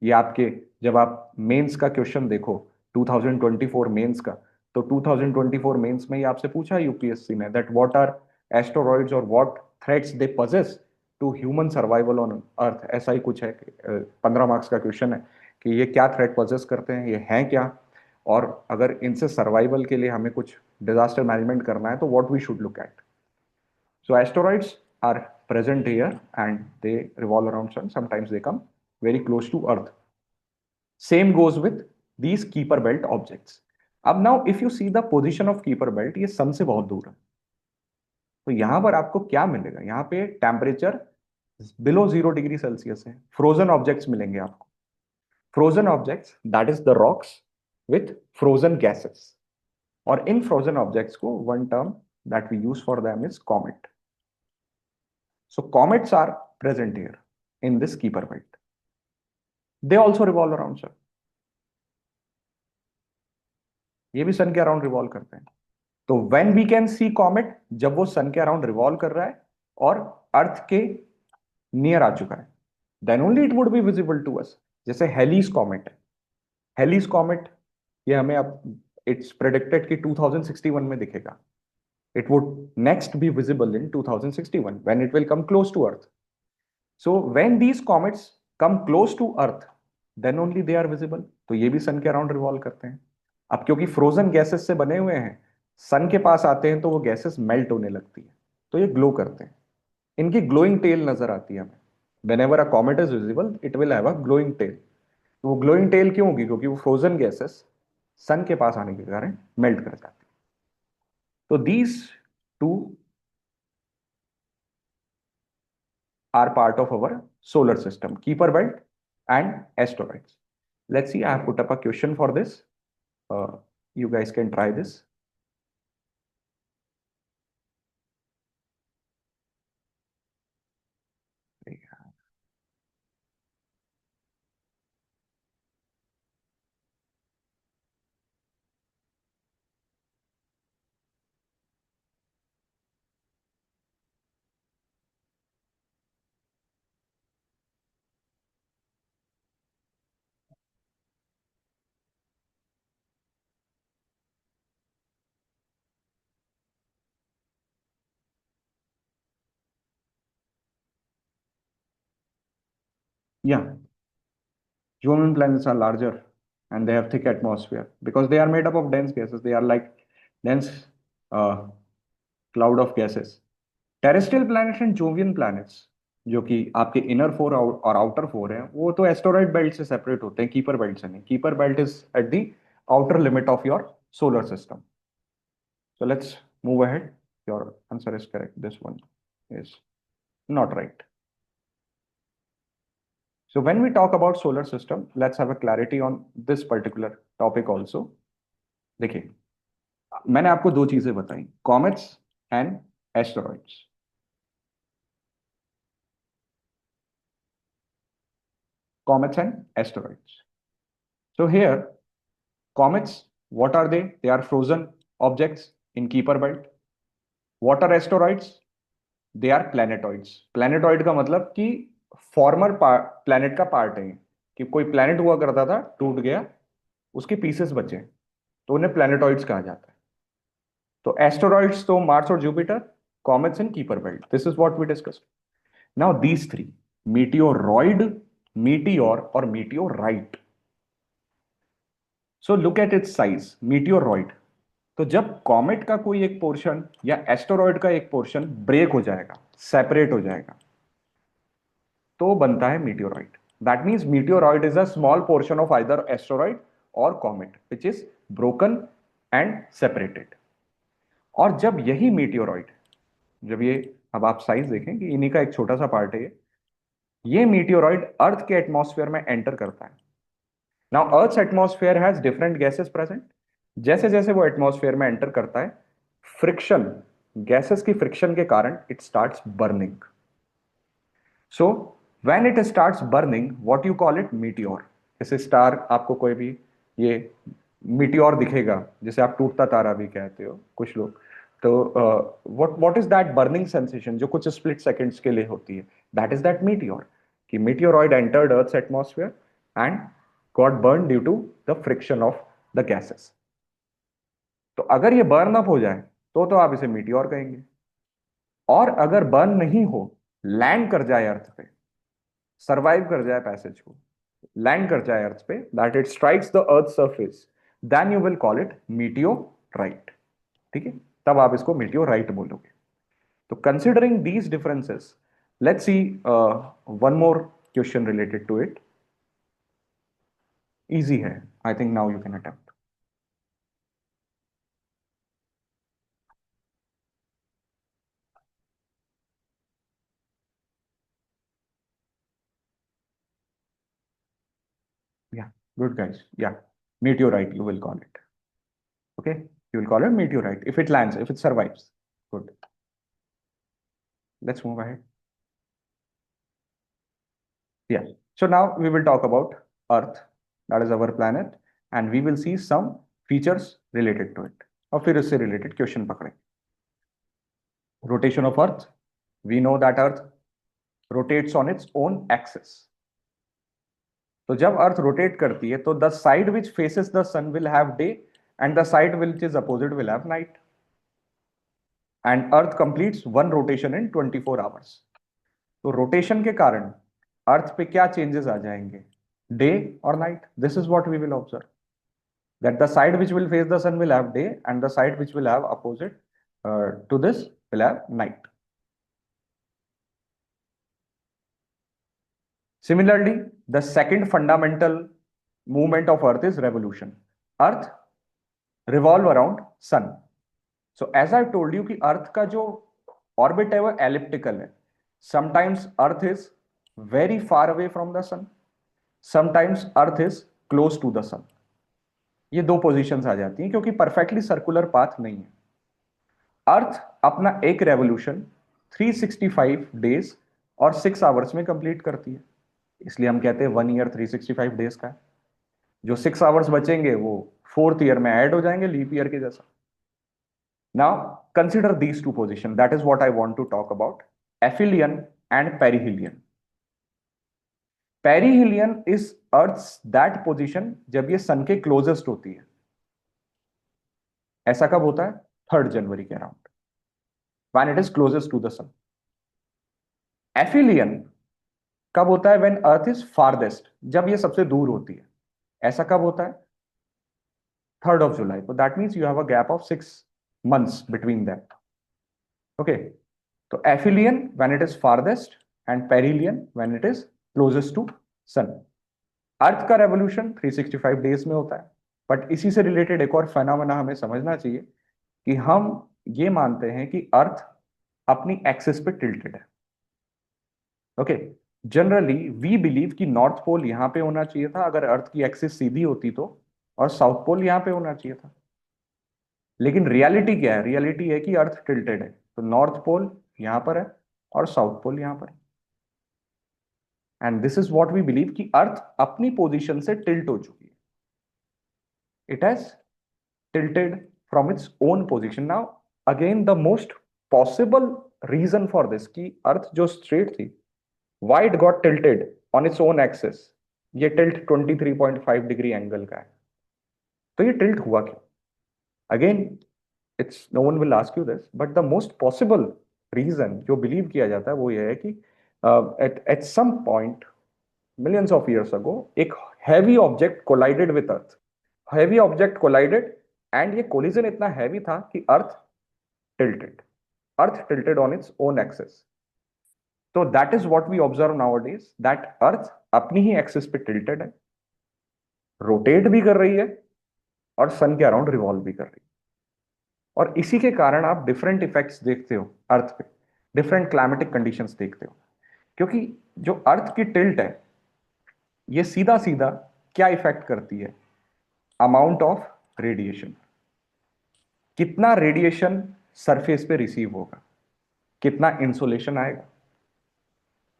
ये आपके जब आप मेंस का क्वेश्चन देखो 2024 मेंस का, तो 2024 मेंस में ये आपसे पूछा यूपीएससी ने दैट व्हाट आर एस्टेरॉइड्स और what threats they poses to human survival on earth. ऐसा ही कुछ है, 15 मार्क्स का क्वेश्चन है कि ये क्या थ्रेट पोजेस करते हैं, ये हैं क्या, और अगर इनसे सर्वाइवल के लिए हमें कुछ डिजास्टर मैनेजमेंट करना है तो what we should look at. So asteroids are present here and they revolve around sun. Sometimes they come very close to Earth. Same goes with these Kuiper belt objects. अब now if you see the position of Kuiper belt, ये sun से बहुत दूर है. तो यहां पर आपको क्या मिलेगा, यहाँ पे टेम्परेचर बिलो 0 डिग्री सेल्सियस है. फ्रोजन ऑब्जेक्ट्स मिलेंगे आपको. Frozen objects that is the rocks with frozen gases. और इन फ्रोजन ऑब्जेक्ट्स को one term that we use for them is comet. So comets are present here in this Kuiper belt. They also revolve around sun. ये भी सन के अराउंड रिवॉल्व करते हैं. तो when we can see comet, जब वो सन के अराउंड रिवॉल्व कर रहा है और अर्थ के नियर आ चुका है, then only it would be visible to us. जैसे हेलीज कॉमेट है. हेलीज कॉमेट ये हमें अब इट्स प्रेडिक्टेड कि 2061 में दिखेगा. It would next be visible in 2061 when it will come close to Earth. So when these comets come close to Earth, then only they are visible. तो ये भी सन के अराउंड रिवॉल्व करते हैं. अब क्योंकि फ्रोजन गैसेस से बने हुए हैं, सन के पास आते हैं तो वो गैसेस मेल्ट होने लगती है, तो ये ग्लो करते हैं. इनकी ग्लोइंग टेल नजर आती है हमें. Whenever a comet is visible, it will have a glowing tail. तो वो ग्लोइंग टेल क्यों होगी, क्योंकि वो फ्रोजन गैसेस सन के पास आने के कारण मेल्ट कर जाती है. तो these two are part of our solar system, Kuiper belt and asteroids. Let's see, I have put up a question for this. You guys can try this. Yeah, Jovian planets are larger and they have thick atmosphere because they are made up of dense gases. They are like dense uh, cloud of gases. Terrestrial planets and Jovian planets जो कि आपके इनर फोर और आउटर फोर है वो तो एस्टेरॉइड बेल्ट से सेपरेट होते हैं, कीपर बेल्ट से नहीं. Keeper belt is at the outer limit of your solar system. So let's move ahead. Your answer is correct. This one is not right. So when we talk about solar system, let's have a clarity on this particular topic also. देखिए, मैंने आपको दो चीजें बताई, comets and asteroids. Comets and asteroids. So here, comets, what are they? They are frozen objects in Kuiper belt. What are asteroids? They are planetoids. Planetoid का मतलब कि फॉर्मर प्लैनेट का पार्ट है, कि कोई प्लैनेट हुआ करता था, टूट गया, उसके पीसेस बचे, तो उन्हें प्लैनेटॉइड्स कहा जाता है. तो एस्टेरॉइड्स तो मार्स और Jupiter, comets in Kuiper belt. This is what we discussed. Now these three, meteoroid, meteor और meteorite. So look at its size. Meteoroid, तो जब कॉमेट का कोई एक पोर्शन या एस्टेरॉइड का एक पोर्शन ब्रेक हो जाएगा, सेपरेट हो जाएगा, तो बनता है meteoroid. That means meteoroid is a small portion of either asteroid और comet which is broken and separated. और जब यही मीटियोरॉइड, जब ये, अब आप साइज देखें कि इन्हीं का एक छोटा सा पार्ट है ये मीटियोरॉइड अर्थ के एटमॉस्फेयर में एंटर करता है. Now earth atmosphere has different gases present. जैसे जैसे वो एटमॉस्फेयर में एंटर करता है, फ्रिक्शन, गैसेस की फ्रिक्शन के कारण it starts burning. So when it starts burning, what you call it? Meteor. जैसे स्टार, आपको कोई भी ये मीटियोर दिखेगा, जैसे आप टूटता तारा भी कहते हो कुछ लोग, तो what is that burning sensation जो कुछ स्प्लिट सेकंड्स के लिए होती है? That is that meteor. कि meteoroid entered earth's atmosphere and got burn due to the friction of the gases. तो अगर ये बर्न अप हो जाए तो आप इसे मीटियोर कहेंगे. और अगर बर्न नहीं हो, लैंड कर जाए अर्थ पे, सरवाइव कर जाए पैसेज को, लैंड कर जाए अर्थ पे, that it strikes the earth surface, then you will call it meteorite. ठीक है, तब आप इसको मीटियोराइट बोलोगे. तो considering these differences, let's see one more question related to it. Easy है, I think now you can attempt. Yeah, good guys. Yeah, meteorite you will call it. Okay, you will call it meteorite if it lands, if it survives. Good. Let's move ahead. Yeah. So now we will talk about Earth, that is our planet, and we will see some features related to it. और फिर इससे related question पकड़े. Rotation of Earth. We know that Earth rotates on its own axis. तो जब अर्थ रोटेट करती है तो the side which faces the sun will have day and the side which is opposite will have night. And earth completes one rotation in 24 hours. तो रोटेशन के कारण अर्थ पे क्या चेंजेस आ जाएंगे? डे और night. This is what we will observe, that the side which will face the sun will have day and the side which will have opposite to this will have night. Similarly, the second fundamental movement of Earth is revolution. Earth revolve around Sun. So as I told you कि Earth का जो orbit है वो elliptical है. Sometimes Earth is very far away from the Sun. Sometimes Earth is close to the Sun. ये दो positions आ जाती हैं क्योंकि perfectly circular path नहीं है. Earth अपना एक revolution 365 days और 6 hours में complete करती है. इसलिए हम कहते हैं 1 ईयर 365 डेज का है. जो 6 आवर्स बचेंगे वो 4th ईयर में ऐड हो जाएंगे, लीप ईयर के जैसा. Now consider these two position, that is what I want to talk about. Aphelion and perihelion. Perihelion is earth's that position जब ये सन के क्लोजेस्ट होती है. ऐसा कब होता है? 3rd जनवरी के around, when it is closest to the sun. Aphelion कब होता है? व्हेन अर्थ इज फारदेस्ट, जब ये सबसे दूर होती है। ऐसा कब होता है? 3rd of July. So that means you have a gap of 6 months between them. Okay. So aphelion when it is farthest and perihelion when it is closest to sun. अर्थ का रेवोल्यूशन 365 डेज में होता है। बट इसी से रिलेटेड एक और फेनोमेना हमें समझना चाहिए कि हम ये मानते हैं कि अर्थ अपनी एक्सिस पे टिल्टेड है। ओके, जनरली वी बिलीव कि नॉर्थ पोल यहां पे होना चाहिए था अगर अर्थ की एक्सिस सीधी होती तो, और साउथ पोल यहां पे होना चाहिए था। लेकिन रियलिटी क्या है? रियलिटी है कि अर्थ टिल्टेड है, तो नॉर्थ पोल यहां पर है और साउथ पोल यहां पर है। And this is what we believe कि अर्थ अपनी पोजीशन से टिल्ट हो चुकी है। It has tilted from its own position. Now, again, the most possible reason for this कि अर्थ जो straight थी, why it got tilted on its own axis? ये tilt 23.5 डिग्री एंगल का है, तो ये tilt हुआ क्यों? Again, it's no one will ask you this, but the most possible reason जो believe किया जाता है वो ये है कि at some point millions of years ago एक heavy object collided with earth. Heavy object collided and ये collision इतना heavy था कि earth tilted. Earth tilted on its own axis. So that is what we observe nowadays, that earth अपनी ही axis पे tilted है, rotate भी कर रही है और sun के अराउंड revolve भी कर रही है। और इसी के कारण आप डिफरेंट इफेक्ट्स देखते हो अर्थ पे, डिफरेंट क्लाइमेटिक कंडीशंस देखते हो, क्योंकि जो अर्थ की टिल्ट है ये सीधा सीधा क्या इफेक्ट करती है? Amount of radiation. कितना रेडिएशन सरफेस पे रिसीव होगा, कितना इंसोलेशन आएगा।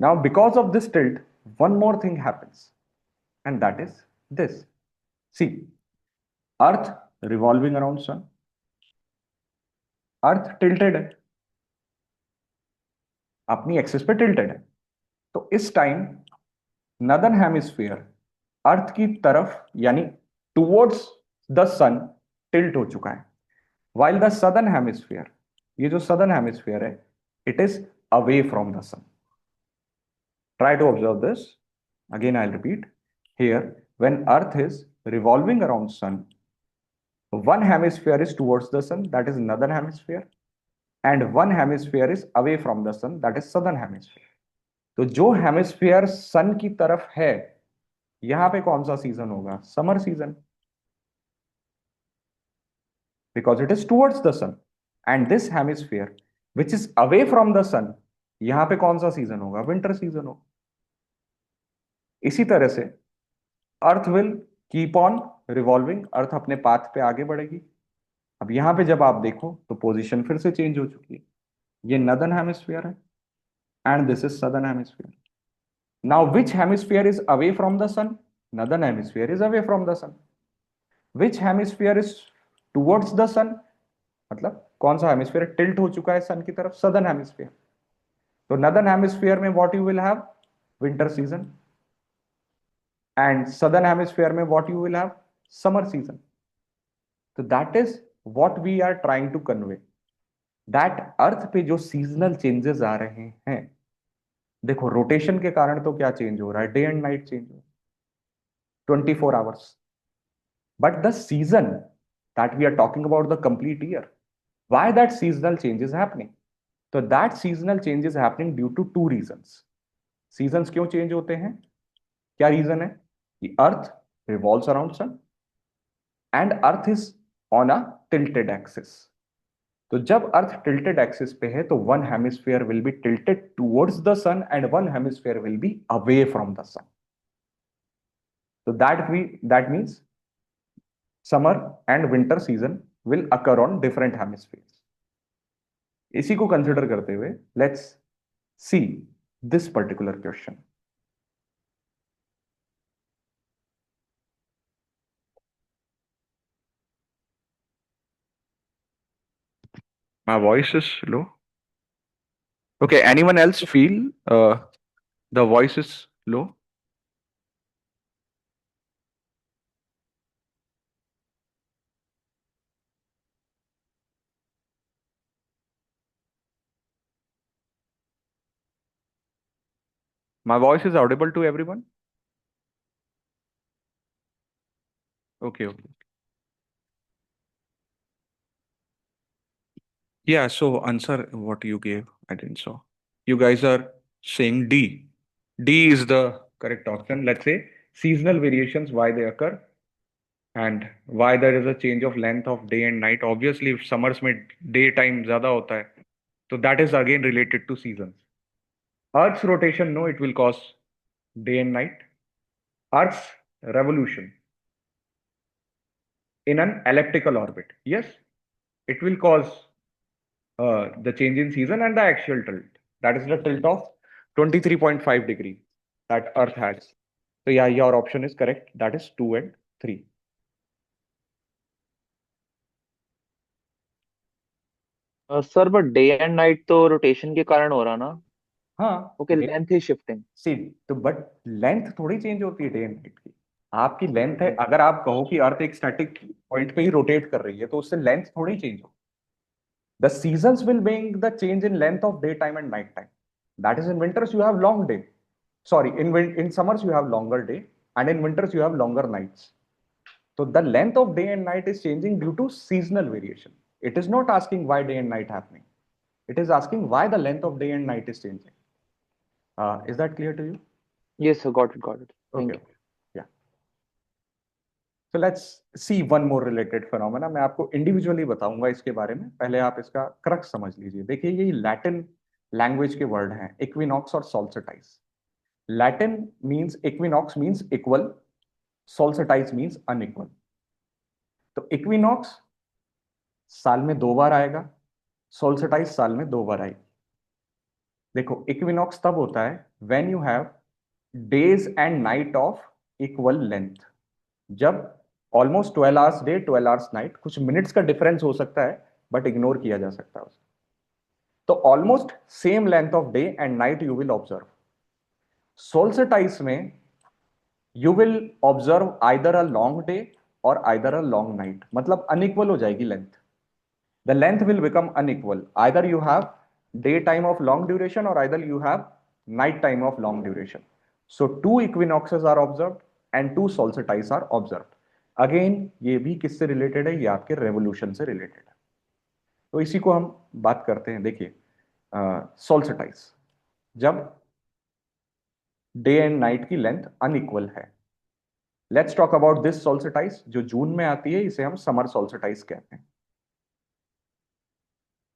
Now because of this tilt one more thing happens and that is this. See, earth revolving around sun, earth tilted है, अपनी एक्सिस पे टिल्टेड है, तो इस टाइम नदर्न हेमिस्फीयर अर्थ की तरफ यानी टुवर्ड्स द सन टिल्ट हो चुका है, while the southern hemisphere, ये जो southern hemisphere है, it is away from the sun. Try to observe this. Again, I'll repeat. Here, when Earth is revolving around sun, one hemisphere is towards the sun, that is northern hemisphere, and one hemisphere is away from the sun, that is southern hemisphere. तो जो हेमिस्फीयर सन की तरफ है, यहां पे कौन सा सीजन होगा? Summer season, because it is towards the sun. And this hemisphere which is away from the sun, यहां पे कौन सा सीजन होगा? विंटर सीजन होगा। इसी तरह से earth will keep on revolving, earth अपने पाथ पे आगे बढ़ेगी। अब यहां पे जब आप देखो तो पोजीशन फिर से चेंज हो चुकी है, ये नदर्न हेमिस्फीयर है and this is southern hemisphere. Now which hemisphere is away from the sun? Northern hemisphere is away from the sun. Which hemisphere is towards the sun? मतलब कौन सा हेमिस्फीयर टिल्ट हो चुका है सन की तरफ? Southern hemisphere. तो नदर्न हेमिस्फीयर में what you will have? Winter season, and southern hemisphere में what you will have? Summer season. तो that is what we are trying to convey, that earth पे जो सीजनल चेंजेस आ रहे हैं, देखो रोटेशन के कारण तो क्या चेंज हो रहा है? डे एंड नाइट चेंज हो रहा है, 24 hours। But the season that we are talking about the complete year, why that seasonal change is happening? तो that seasonal change is happening due to two reasons. Seasons क्यों चेंज होते हैं? क्या रीजन है? कि earth revolves around sun and earth is on a tilted axis. तो जब अर्थ टिल्टेड एक्सिस पे है तो one hemisphere will be tilted towards the sun and one hemisphere will be away from the sun. तो that means summer and winter season will occur on different hemispheres. इसी को कंसिडर करते हुए let's see this particular question. My voice is low. Okay, anyone else feel the voice is low? My voice is audible to everyone? Okay, okay. Yeah, so answer what you gave, I didn't saw. You guys are saying D. D is the correct option. Let's say seasonal variations, why they occur and why there is a change of length of day and night. Obviously, if summers में daytime ज़्यादा होता है, so that is again related to seasons. Earth's rotation, no, it will cause day and night. Earth's revolution in an elliptical orbit, yes, it will cause the change in season and the axial tilt. That is the tilt of 23.5 degree that Earth has. So yeah, your option is correct. That is 2 and 3. Sir but day and night तो रोटेशन के कारण हो रहा ना. हाँ, ओके, लेंथ ही शिफ्टिंग. सी तो बट लेंथ थोड़ी चेंज होती है डे एंड नाइट की. आपकी लेंथ है, अगर आप कहो कि अर्थ एक स्टैटिक पॉइंट पे ही रोटेट कर रही है तो उससे लेंथ थोड़ी चेंज हो. The seasons will bring the change in length of daytime and nighttime. That is, in winters you have long day. Sorry, in summers you have longer day, and in winters you have longer nights. So the length of day and night is changing due to seasonal variation. It is not asking why day and night happening. It is asking why the length of day and night is changing. Is that clear to you? Yes sir, got it. Thank Okay. you. Yeah. So let's see one more related phenomena. मैं आपको इंडिविजुअली बताऊंगा इसके बारे में. पहले आप इसका क्रक्स समझ लीजिए. देखिए, ये लैटिन लैंग्वेज के वर्ड हैं, इक्विनॉक्स और solstice. Latin means equinox means equal, solstice means unequal. तो इक्विनॉक्स साल में 2 बार आएगा, सोल्स्टिस साल में 2 बार आएगी. देखो, इक्विनॉक्स तब होता है when you have days and night of equal length. जब almost 12 hours day 12 hours night, कुछ मिनट्स का डिफरेंस हो सकता है बट इग्नोर किया जा सकता है उसको. तो almost same length of day and night you will observe. Solstice में you will observe either a long day और आइदर अ लॉन्ग नाइट. मतलब अनइक्वल हो जाएगी length. The length will become unequal. Either you have day time of long duration और either you have night time of long duration. So 2 equinoxes are observed and 2 solstice are observed. Again ये भी किससे रिलेटेड है? ये आपके रेवोल्यूशन से रिलेटेड है. तो इसी को हम बात करते हैं. देखिए, सोल्स्टिस, जब डे एंड नाइट की लेंथ अनइक्वल है. Let's talk about this solstice जो जून में आती है. इसे हम समर सोल्स्टिस कहते हैं.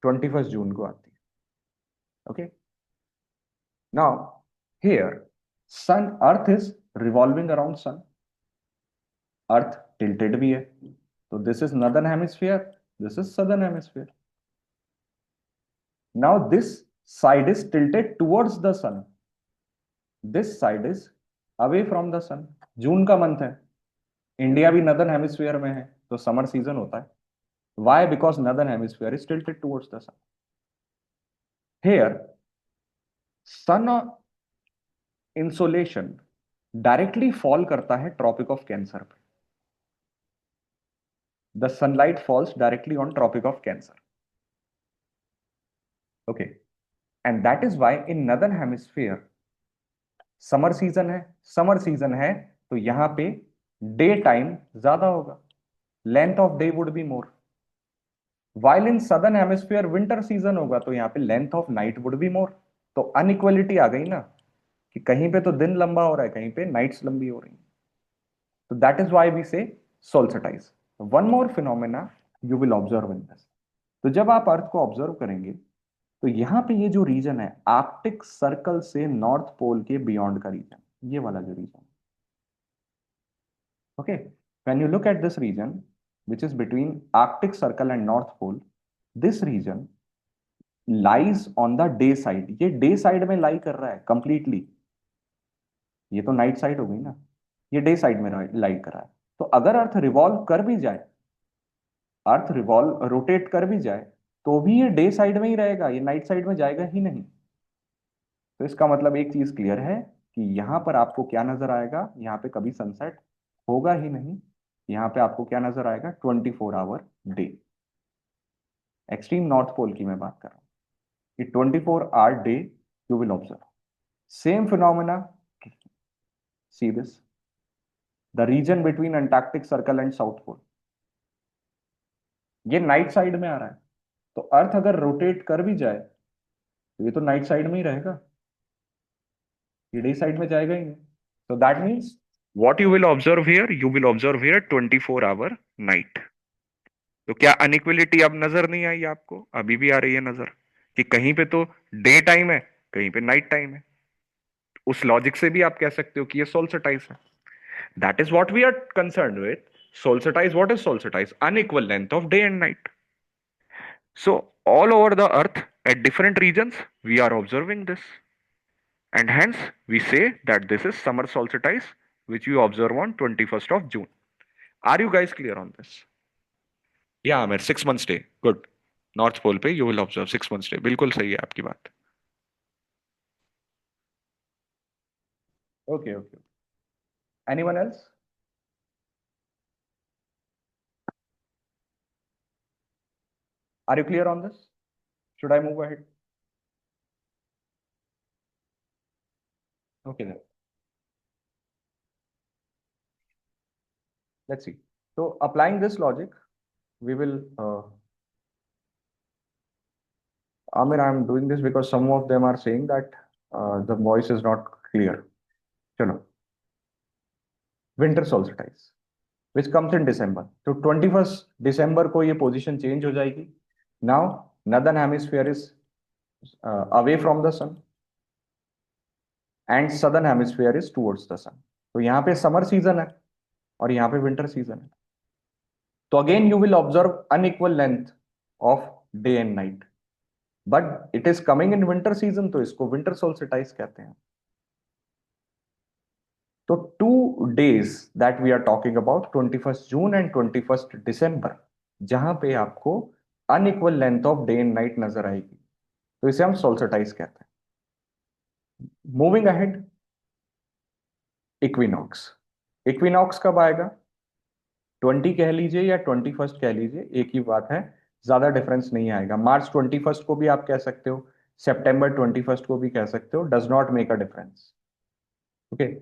21 जून को आती है. Okay, now here sun, earth is revolving around sun. Earth tilted भी है. तो this is northern hemisphere, this is southern hemisphere. Now this side is tilted towards the sun. This side is away from the sun. जून का मंथ है, इंडिया भी नॉर्दर्न हेमिस्फीयर में है, तो समर सीजन होता है. Why? Because northern hemisphere is tilted towards the sun. Here, sun insolation directly fall करता है ट्रॉपिक ऑफ कैंसर पे. The sunlight falls directly on tropic of Cancer. Okay, and that is why in northern hemisphere summer season है. समर सीजन है तो यहां पे डे टाइम ज्यादा होगा, length of day would be more. While in southern hemisphere winter season होगा तो यहाँ पे length of night would be more. तो अनइक्वलिटी आ गई ना, कि कहीं पे तो दिन लंबा हो रहा है, कहीं पे नाइट्स लंबी हो रही है. तो दैट इज व्हाई वी से solstice. One more phenomena you will observe in this. तो जब आप अर्थ को ऑब्जर्व करेंगे तो यहाँ पे ये जो रीजन है, आर्कटिक सर्कल से नॉर्थ पोल के बियॉन्ड का रीजन, ये वाला जो reason. Okay, when you look at this region, which is between Arctic Circle and North Pole, this region lies on the day side. ये day side में लाई कर रहा है completely. ये तो नाइट साइड हो गई ना, ये डे साइड में लाई कर रहा है. तो अगर अर्थ रिवॉल्व कर भी जाए, अर्थ रिवॉल्व रोटेट कर भी जाए, तो भी ये डे साइड में ही रहेगा, ये नाइट साइड में जाएगा ही नहीं. तो इसका मतलब एक चीज क्लियर है कि यहां पर आपको क्या नजर आएगा, यहाँ पे कभी सनसेट होगा ही नहीं. यहाँ पे आपको क्या नजर आएगा? 24 hour day. Extreme north pole की मैं बात कर रहा हूँ कि 24 hour day you will observe. Same phenomena. See this. The region between Antarctic Circle and South Pole. ये नाइट साइड में आ रहा है, तो अर्थ अगर रोटेट कर भी जाए तो ये तो नाइट साइड में ही रहेगा, ये डे साइड में जाएगा ही नहीं. So that means what you will observe here, you will observe here 24 hour night. तो क्या अनइक्वलिटी अब नजर नहीं आई आपको? अभी भी आ रही है नजर कि कहीं पे तो डे टाइम है, कहीं पे नाइट टाइम है. उस लॉजिक से भी आप कह सकते हो कि ये सोल्स्टिस है. That is what we are concerned with. Solstice, what is solstice? Unequal length of day and night. So all over the earth at different regions we are observing this, and hence we say that this is summer solstice which we observe on 21st of June. Are you guys clear on this? Yeah, Amir, 6 months day. Good. North Pole पे you will observe 6 months day. बिल्कुल सही है आपकी बात. Okay, okay. Anyone else? Are you clear on this? Should I move ahead? Okay then. Let's see. So applying this logic, we will. Amir, I'm doing this because some of them are saying that the voice is not clear. चलो. Winter solstice, which comes in December. तो 21st December को ये position change हो जाएगी. Now northern hemisphere is away from the sun and southern hemisphere is towards the sun. तो यहाँ पे summer season है और यहाँ पे winter season है. तो again you will observe unequal length of day and night. But it is coming in winter season, तो इसको winter solstice कहते हैं. तो 2 days that we are talking about, 21st June and 21st December, जहां पे आपको unequal length of day and night नजर आएगी, तो इसे हम सोल्स्टिस कहते हैं. Moving ahead, equinox. इक्विनॉक्स कब आएगा? 20 कह लीजिए या 21st कह लीजिए, एक ही बात है, ज्यादा डिफरेंस नहीं आएगा. मार्च 21st को भी आप कह सकते हो, सितंबर 21st को भी कह सकते हो, does not make a difference. Okay.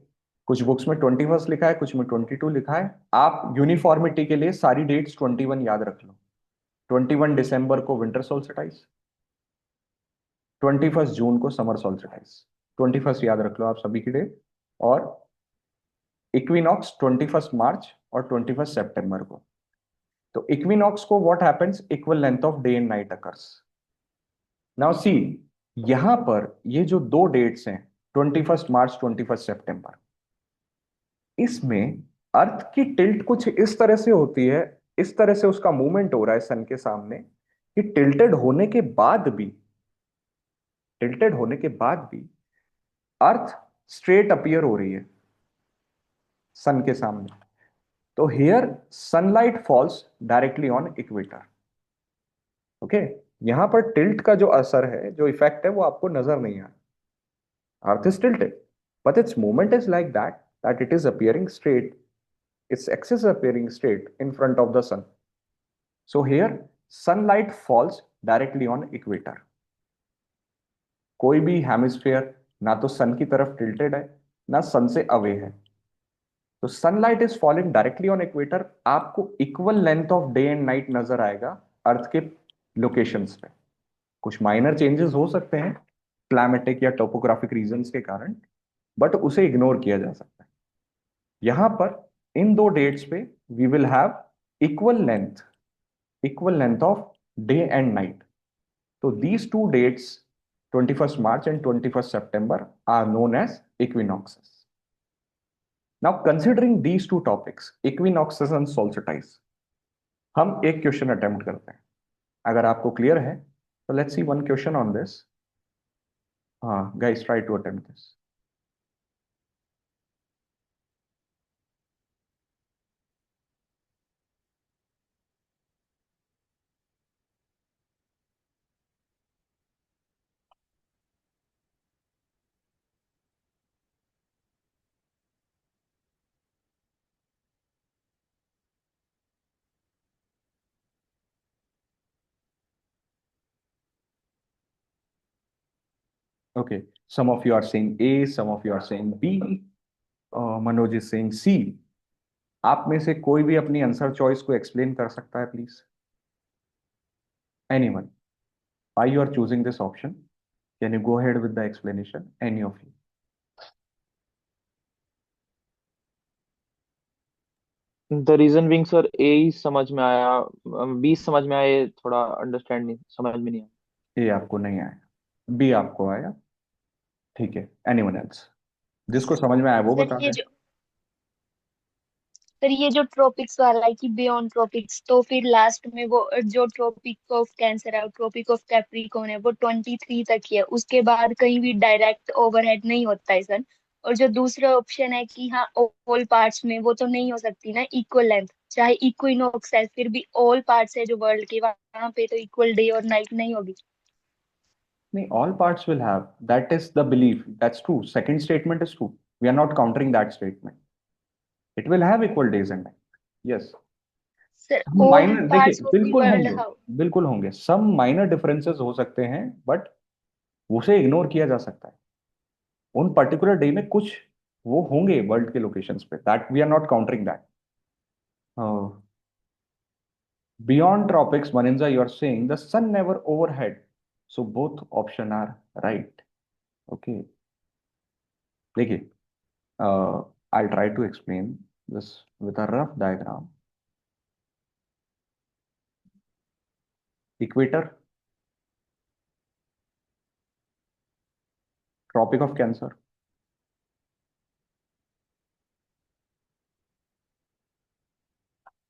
कुछ बुक्स में 21st लिखा है, कुछ में 22 लिखा है. आप यूनिफॉर्मिटी के लिए सारी डेट्स 21 याद रख लो. 21 दिसंबर को विंटर सोल्स्टिस, 21st जून को समर सोल्स्टिस. 21st याद रख लो आप सभी की डेट. और इक्विनॉक्स 21st मार्च और 21st सितंबर को. तो इक्विनॉक्स को what happens, equal length of day and night occurs. Now see, यहां पर ये जो दो डेट्स हैं, 21st मार्च 21st सितंबर, इसमें अर्थ की टिल्ट कुछ इस तरह से होती है, इस तरह से उसका मूवमेंट हो रहा है सन के सामने, कि टिल्टेड होने के बाद भी अर्थ स्ट्रेट अपीयर हो रही है सन के सामने. तो here sunlight falls directly on equator. Okay. यहां पर टिल्ट का जो असर है, जो इफेक्ट है, वो आपको नजर नहीं आ रहा. Earth is tilted but its movement is like that it is appearing straight, its axis appearing straight in front of the sun. So here sunlight falls directly on equator. कोई भी हेमिस्फीयर ना तो सन की तरफ टिल्टेड है, ना सन से अवे है. तो sunlight is falling directly on equator. आपको equal length of day and night नजर आएगा अर्थ के लोकेशंस पे. कुछ माइनर चेंजेस हो सकते हैं क्लाइमेटिक या टोपोग्राफिक रीजंस के कारण, बट उसे इग्नोर किया जा सकता है. यहां पर इन दो डेट्स पे we will have equal length of day and night. तो these two dates, 21st March and 21st September, are known as equinoxes. Now, considering these two topics, equinoxes and solstice, हम एक क्वेश्चन अटेम्प्ट करते हैं. अगर आपको क्लियर है तो let's see one question on this. हाँ guys, try to attempt this. Okay, some of you are saying A, some of you are saying B. Manoj is saying C. आप में से कोई भी अपनी आंसर चॉइस को एक्सप्लेन कर सकता है please? Anyone? Why you are choosing this option? Can you go ahead with the explanation? Any of you? The reason being, sir, A ही समझ में आया, B समझ में आया, थोड़ा अंडरस्टैंड नहीं, समझ में नहीं आया। ए आपको नहीं आया, बी आपको आया, ठीक है। एनीवन एल्स जिसको समझ में आया वो सर बता ये दे। जो सर ये जो ट्रॉपिक्स वाला है कि बियॉन्ड ट्रॉपिक्स, तो फिर लास्ट में वो जो ट्रॉपिक ऑफ कैंसर है, ट्रॉपिक ऑफ कैप्रिकॉर्न है, वो 23 तक ही है, उसके बाद कहीं भी डायरेक्ट ओवरहेड नहीं होता है सर। और जो दूसरा ऑप्शन है कि हाँ ऑल पार्ट्स में, वो तो नहीं हो सकती ना इक्वल लेंथ, चाहे इक्विनॉक्स है फिर भी ऑल पार्ट्स है जो वर्ल्ड के, वहां पे तो इक्वल डे और नाइट नहीं होगी। नहीं, all parts will have, that is the belief, that's true, second statement is true, we are not countering that statement, it will have equal days and night, yes। Sir all minor देखिए, पार्ट्स ऑफ द बिल्कुल वर्ल्ड होंगे, हाउ? बिल्कुल होंगे, सम माइनर डिफरेंसेस हो सकते हैं, बट उसे इग्नोर किया जा सकता है। उन पर्टिकुलर डे में कुछ वो होंगे वर्ल्ड के लोकेशंस पे, that we are not countering that. Beyond tropics, Maninza, you are saying the sun never overhead, so both option are right। Okay, देखिए, I'll try to explain this with a rough diagram। Equator, Tropic of Cancer,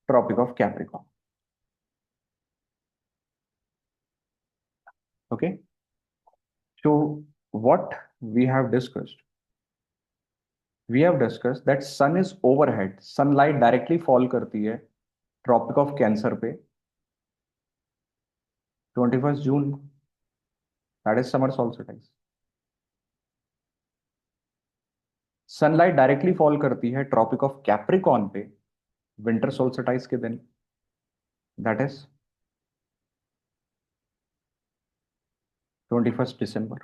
Tropic of Capricorn। Okay, so what we have discussed, that sun is overhead, sunlight directly fall करती है Tropic of Cancer पे 21st June, that is summer solstice। Sunlight directly fall करती है ट्रॉपिक ऑफ कैप्रिकॉन पे विंटर सोल्स्टिस के दिन, that is 21st December।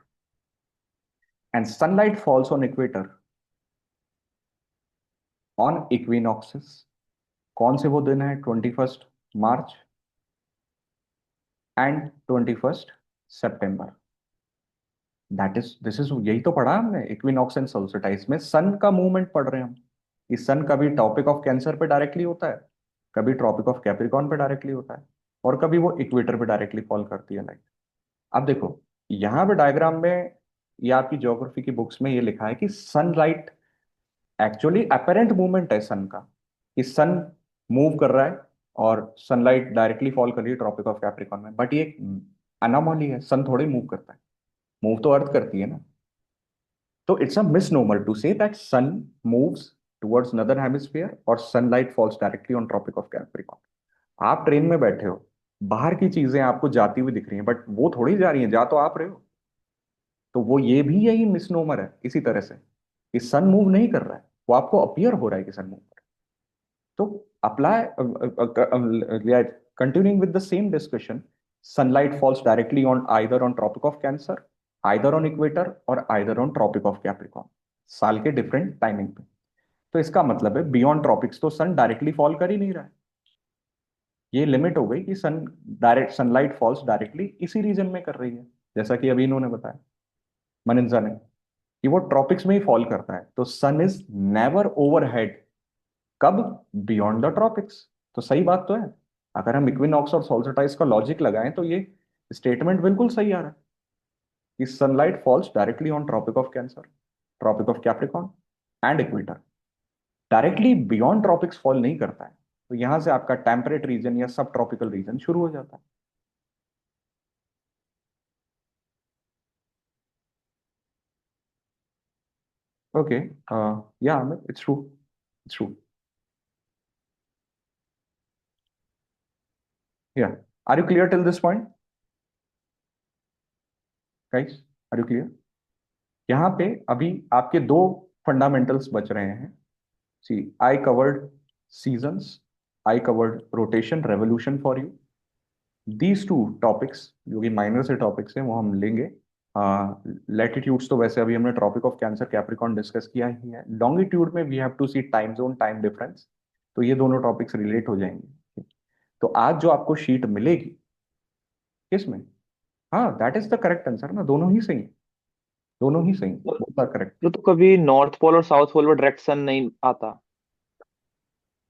And sunlight falls on equator on equinoxes. कौन से वो दिन है? 21st March and 21st September। That is, this is, यही तो पढ़ा हमने इक्विनॉक्स एंड सोल्स्टिस में, सन का मूवमेंट पढ़ रहे हैं हम। कि सन कभी टॉपिक ऑफ कैंसर पे डायरेक्टली होता है, कभी ट्रॉपिक ऑफ कैप्रिकॉन पे डायरेक्टली होता है, और कभी वो इक्वेटर पे डायरेक्टली फॉल करती है लाइट। अब देखो, यहाँ पे डायग्राम में या आपकी ज्योग्राफी की बुक्स में ये लिखा है कि सनलाइट एक्चुअली अपेरेंट मूवमेंट है सन का, कि सन मूव कर रहा है और सनलाइट डायरेक्टली फॉल कर रही है ट्रॉपिक ऑफ कैप्रिकॉन में, बट ये अनोमली है, सन थोड़े मूव करता है, मूव तो अर्थ करती है ना। तो it's a misnomer to say that sun moves towards northern hemisphere और sunlight falls directly on tropic of Capricorn. आप ट्रेन में बैठे हो, बाहर की चीजें आपको जाती हुई दिख रही हैं, बट वो थोड़ी जा रही हैं, जा तो आप रहे हो। तो वो ये भी यही मिसनोमर है इसी तरह से, कि सन मूव नहीं कर रहा है, वो आपको अपीयर हो रहा है कि सन मूव कर रहा है। तो apply, continuing with the same discussion, sunlight falls directly on either on tropic of Cancer, either on equator, और either on tropic of Capricorn, साल के डिफरेंट टाइमिंग पे। तो इसका मतलब है बियॉन्ड ट्रॉपिक्स तो सन डायरेक्टली फॉल कर ही नहीं रहा है। ये लिमिट हो गई कि सनलाइट फॉल्स डायरेक्टली इसी रीजन में कर रही है, जैसा कि अभी इन्होंने बताया, मनिंजा ने, कि वो ट्रॉपिक्स में ही फॉल करता है। तो सन इज नेवर ओवरहेड, कब? Beyond the tropics. तो सही बात तो है, अगर हम इक्विनॉक्स और सोल्स्टिस का लॉजिक लगाएं तो ये स्टेटमेंट बिल्कुल सही आ रहा है कि sunlight falls directly on tropic of Cancer, Tropic of Capricorn and equator, directly beyond tropics fall नहीं करता है। तो यहां से आपका टेम्परेट रीजन या सब ट्रॉपिकल रीजन शुरू हो जाता है। Okay, yeah, Amit, it's true. It's true. Yeah. Are you clear till this point, guys? Are you clear? यहाँ पे अभी आपके दो फंडामेंटल्स बच रहे हैं। See, I covered seasons, I covered rotation, revolution for you. These two topics जो कि माइनर से टॉपिक्स हैं वो हम लेंगे लैटिट्यूड्स तो वैसे अभी हमने Tropic of Cancer Capricorn discuss किया ही है। लॉन्गिट्यूड में we have to see time zone, time difference, तो ये दोनों टॉपिक्स रिलेट हो जाएंगे। तो आज जो आपको शीट मिलेगी किसमें, हाँ that is the correct answer ना, दोनों ही सही हैं, दोनों ही सही, बोथ आर करेक्ट। तो कभी नॉर्थ पोल और साउथ पोल में डायरेक्ट सन नहीं आता?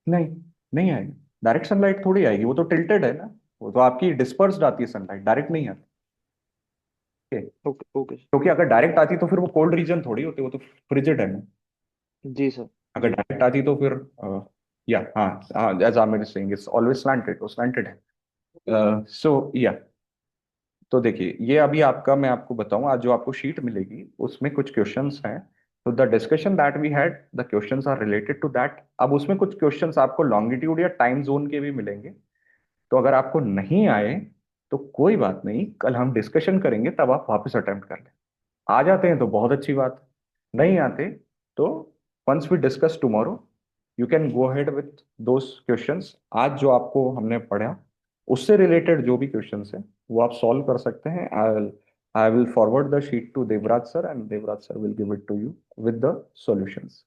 नहीं, नहीं आएगी, डायरेक्ट सनलाइट थोड़ी आएगी, वो तो टिल्टेड है ना, वो तो आपकी डिस्पर्स्ड आती है सनलाइट, डायरेक्ट नहीं आती। Okay? ओके ओके क्योंकि अगर डायरेक्ट आती तो फिर वो कोल्ड रीजन थोड़ी होती, वो तो फ्रिजिड है ना। जी सर। अगर जी डायरेक्ट आती तो फिर या हाँ हाँ, as Aamir is saying, it's always slanted, वो स्लैंटेड है। सो या, तो देखिए ये अभी आपका, मैं आपको बताऊं, आज जो आपको शीट मिलेगी उसमें कुछ क्वेश्चंस हैं। तो the discussion that we had, the questions are related to that. अब उसमें कुछ क्वेश्चंस आपको लॉन्गिट्यूड या टाइम जोन के भी मिलेंगे। तो अगर आपको नहीं आए तो कोई बात नहीं, कल हम डिस्कशन करेंगे, तब आप वापस अटेम्प्ट कर लें। आ जाते हैं तो बहुत अच्छी बात, नहीं आते तो once we discuss tomorrow you can go ahead with those questions. आज जो आपको हमने पढ़ा उससे रिलेटेड जो भी क्वेश्चंस हैं वो आप सॉल्व कर सकते हैं। I will forward the sheet to Devraj sir and Devraj sir will give it to you with the solutions.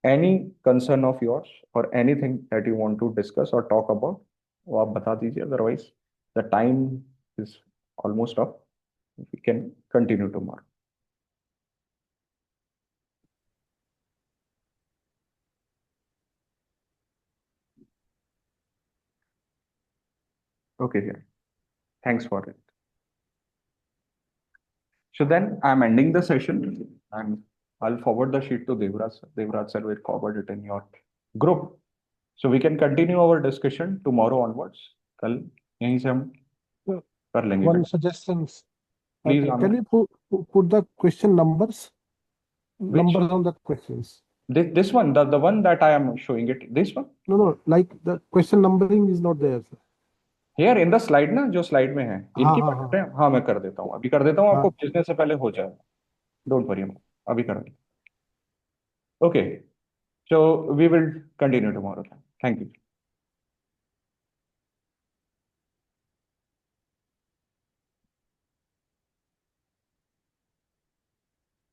Any concern of yours और anything that you want to discuss और टॉक अबाउट, वो आप बता दीजिए, otherwise the time is almost up, we can continue tomorrow. Okay, dear. Thanks for it. So then I'm ending the session and I'll forward the sheet to Devraj sir. Devraj sir will forward it in your group. So we can continue our discussion tomorrow onwards. कल यहीं से हम कर लेंगे। One suggestion. Please, Can Amir. we put the question numbers Which on the questions? this one, the one that I am showing it, this one No, like the question numbering is not there, sir. here in the slide ना, जो slide में है हाँ इनकी हाँ बात कर हाँ रहे हैं। हाँ मैं कर देता हूँ, अभी कर देता हूँ, आपको हाँ भेजने से पहले हो जाएगा, डोंट वरी, अभी कर देता हूँ। Okay, so we will continue tomorrow. Thank you.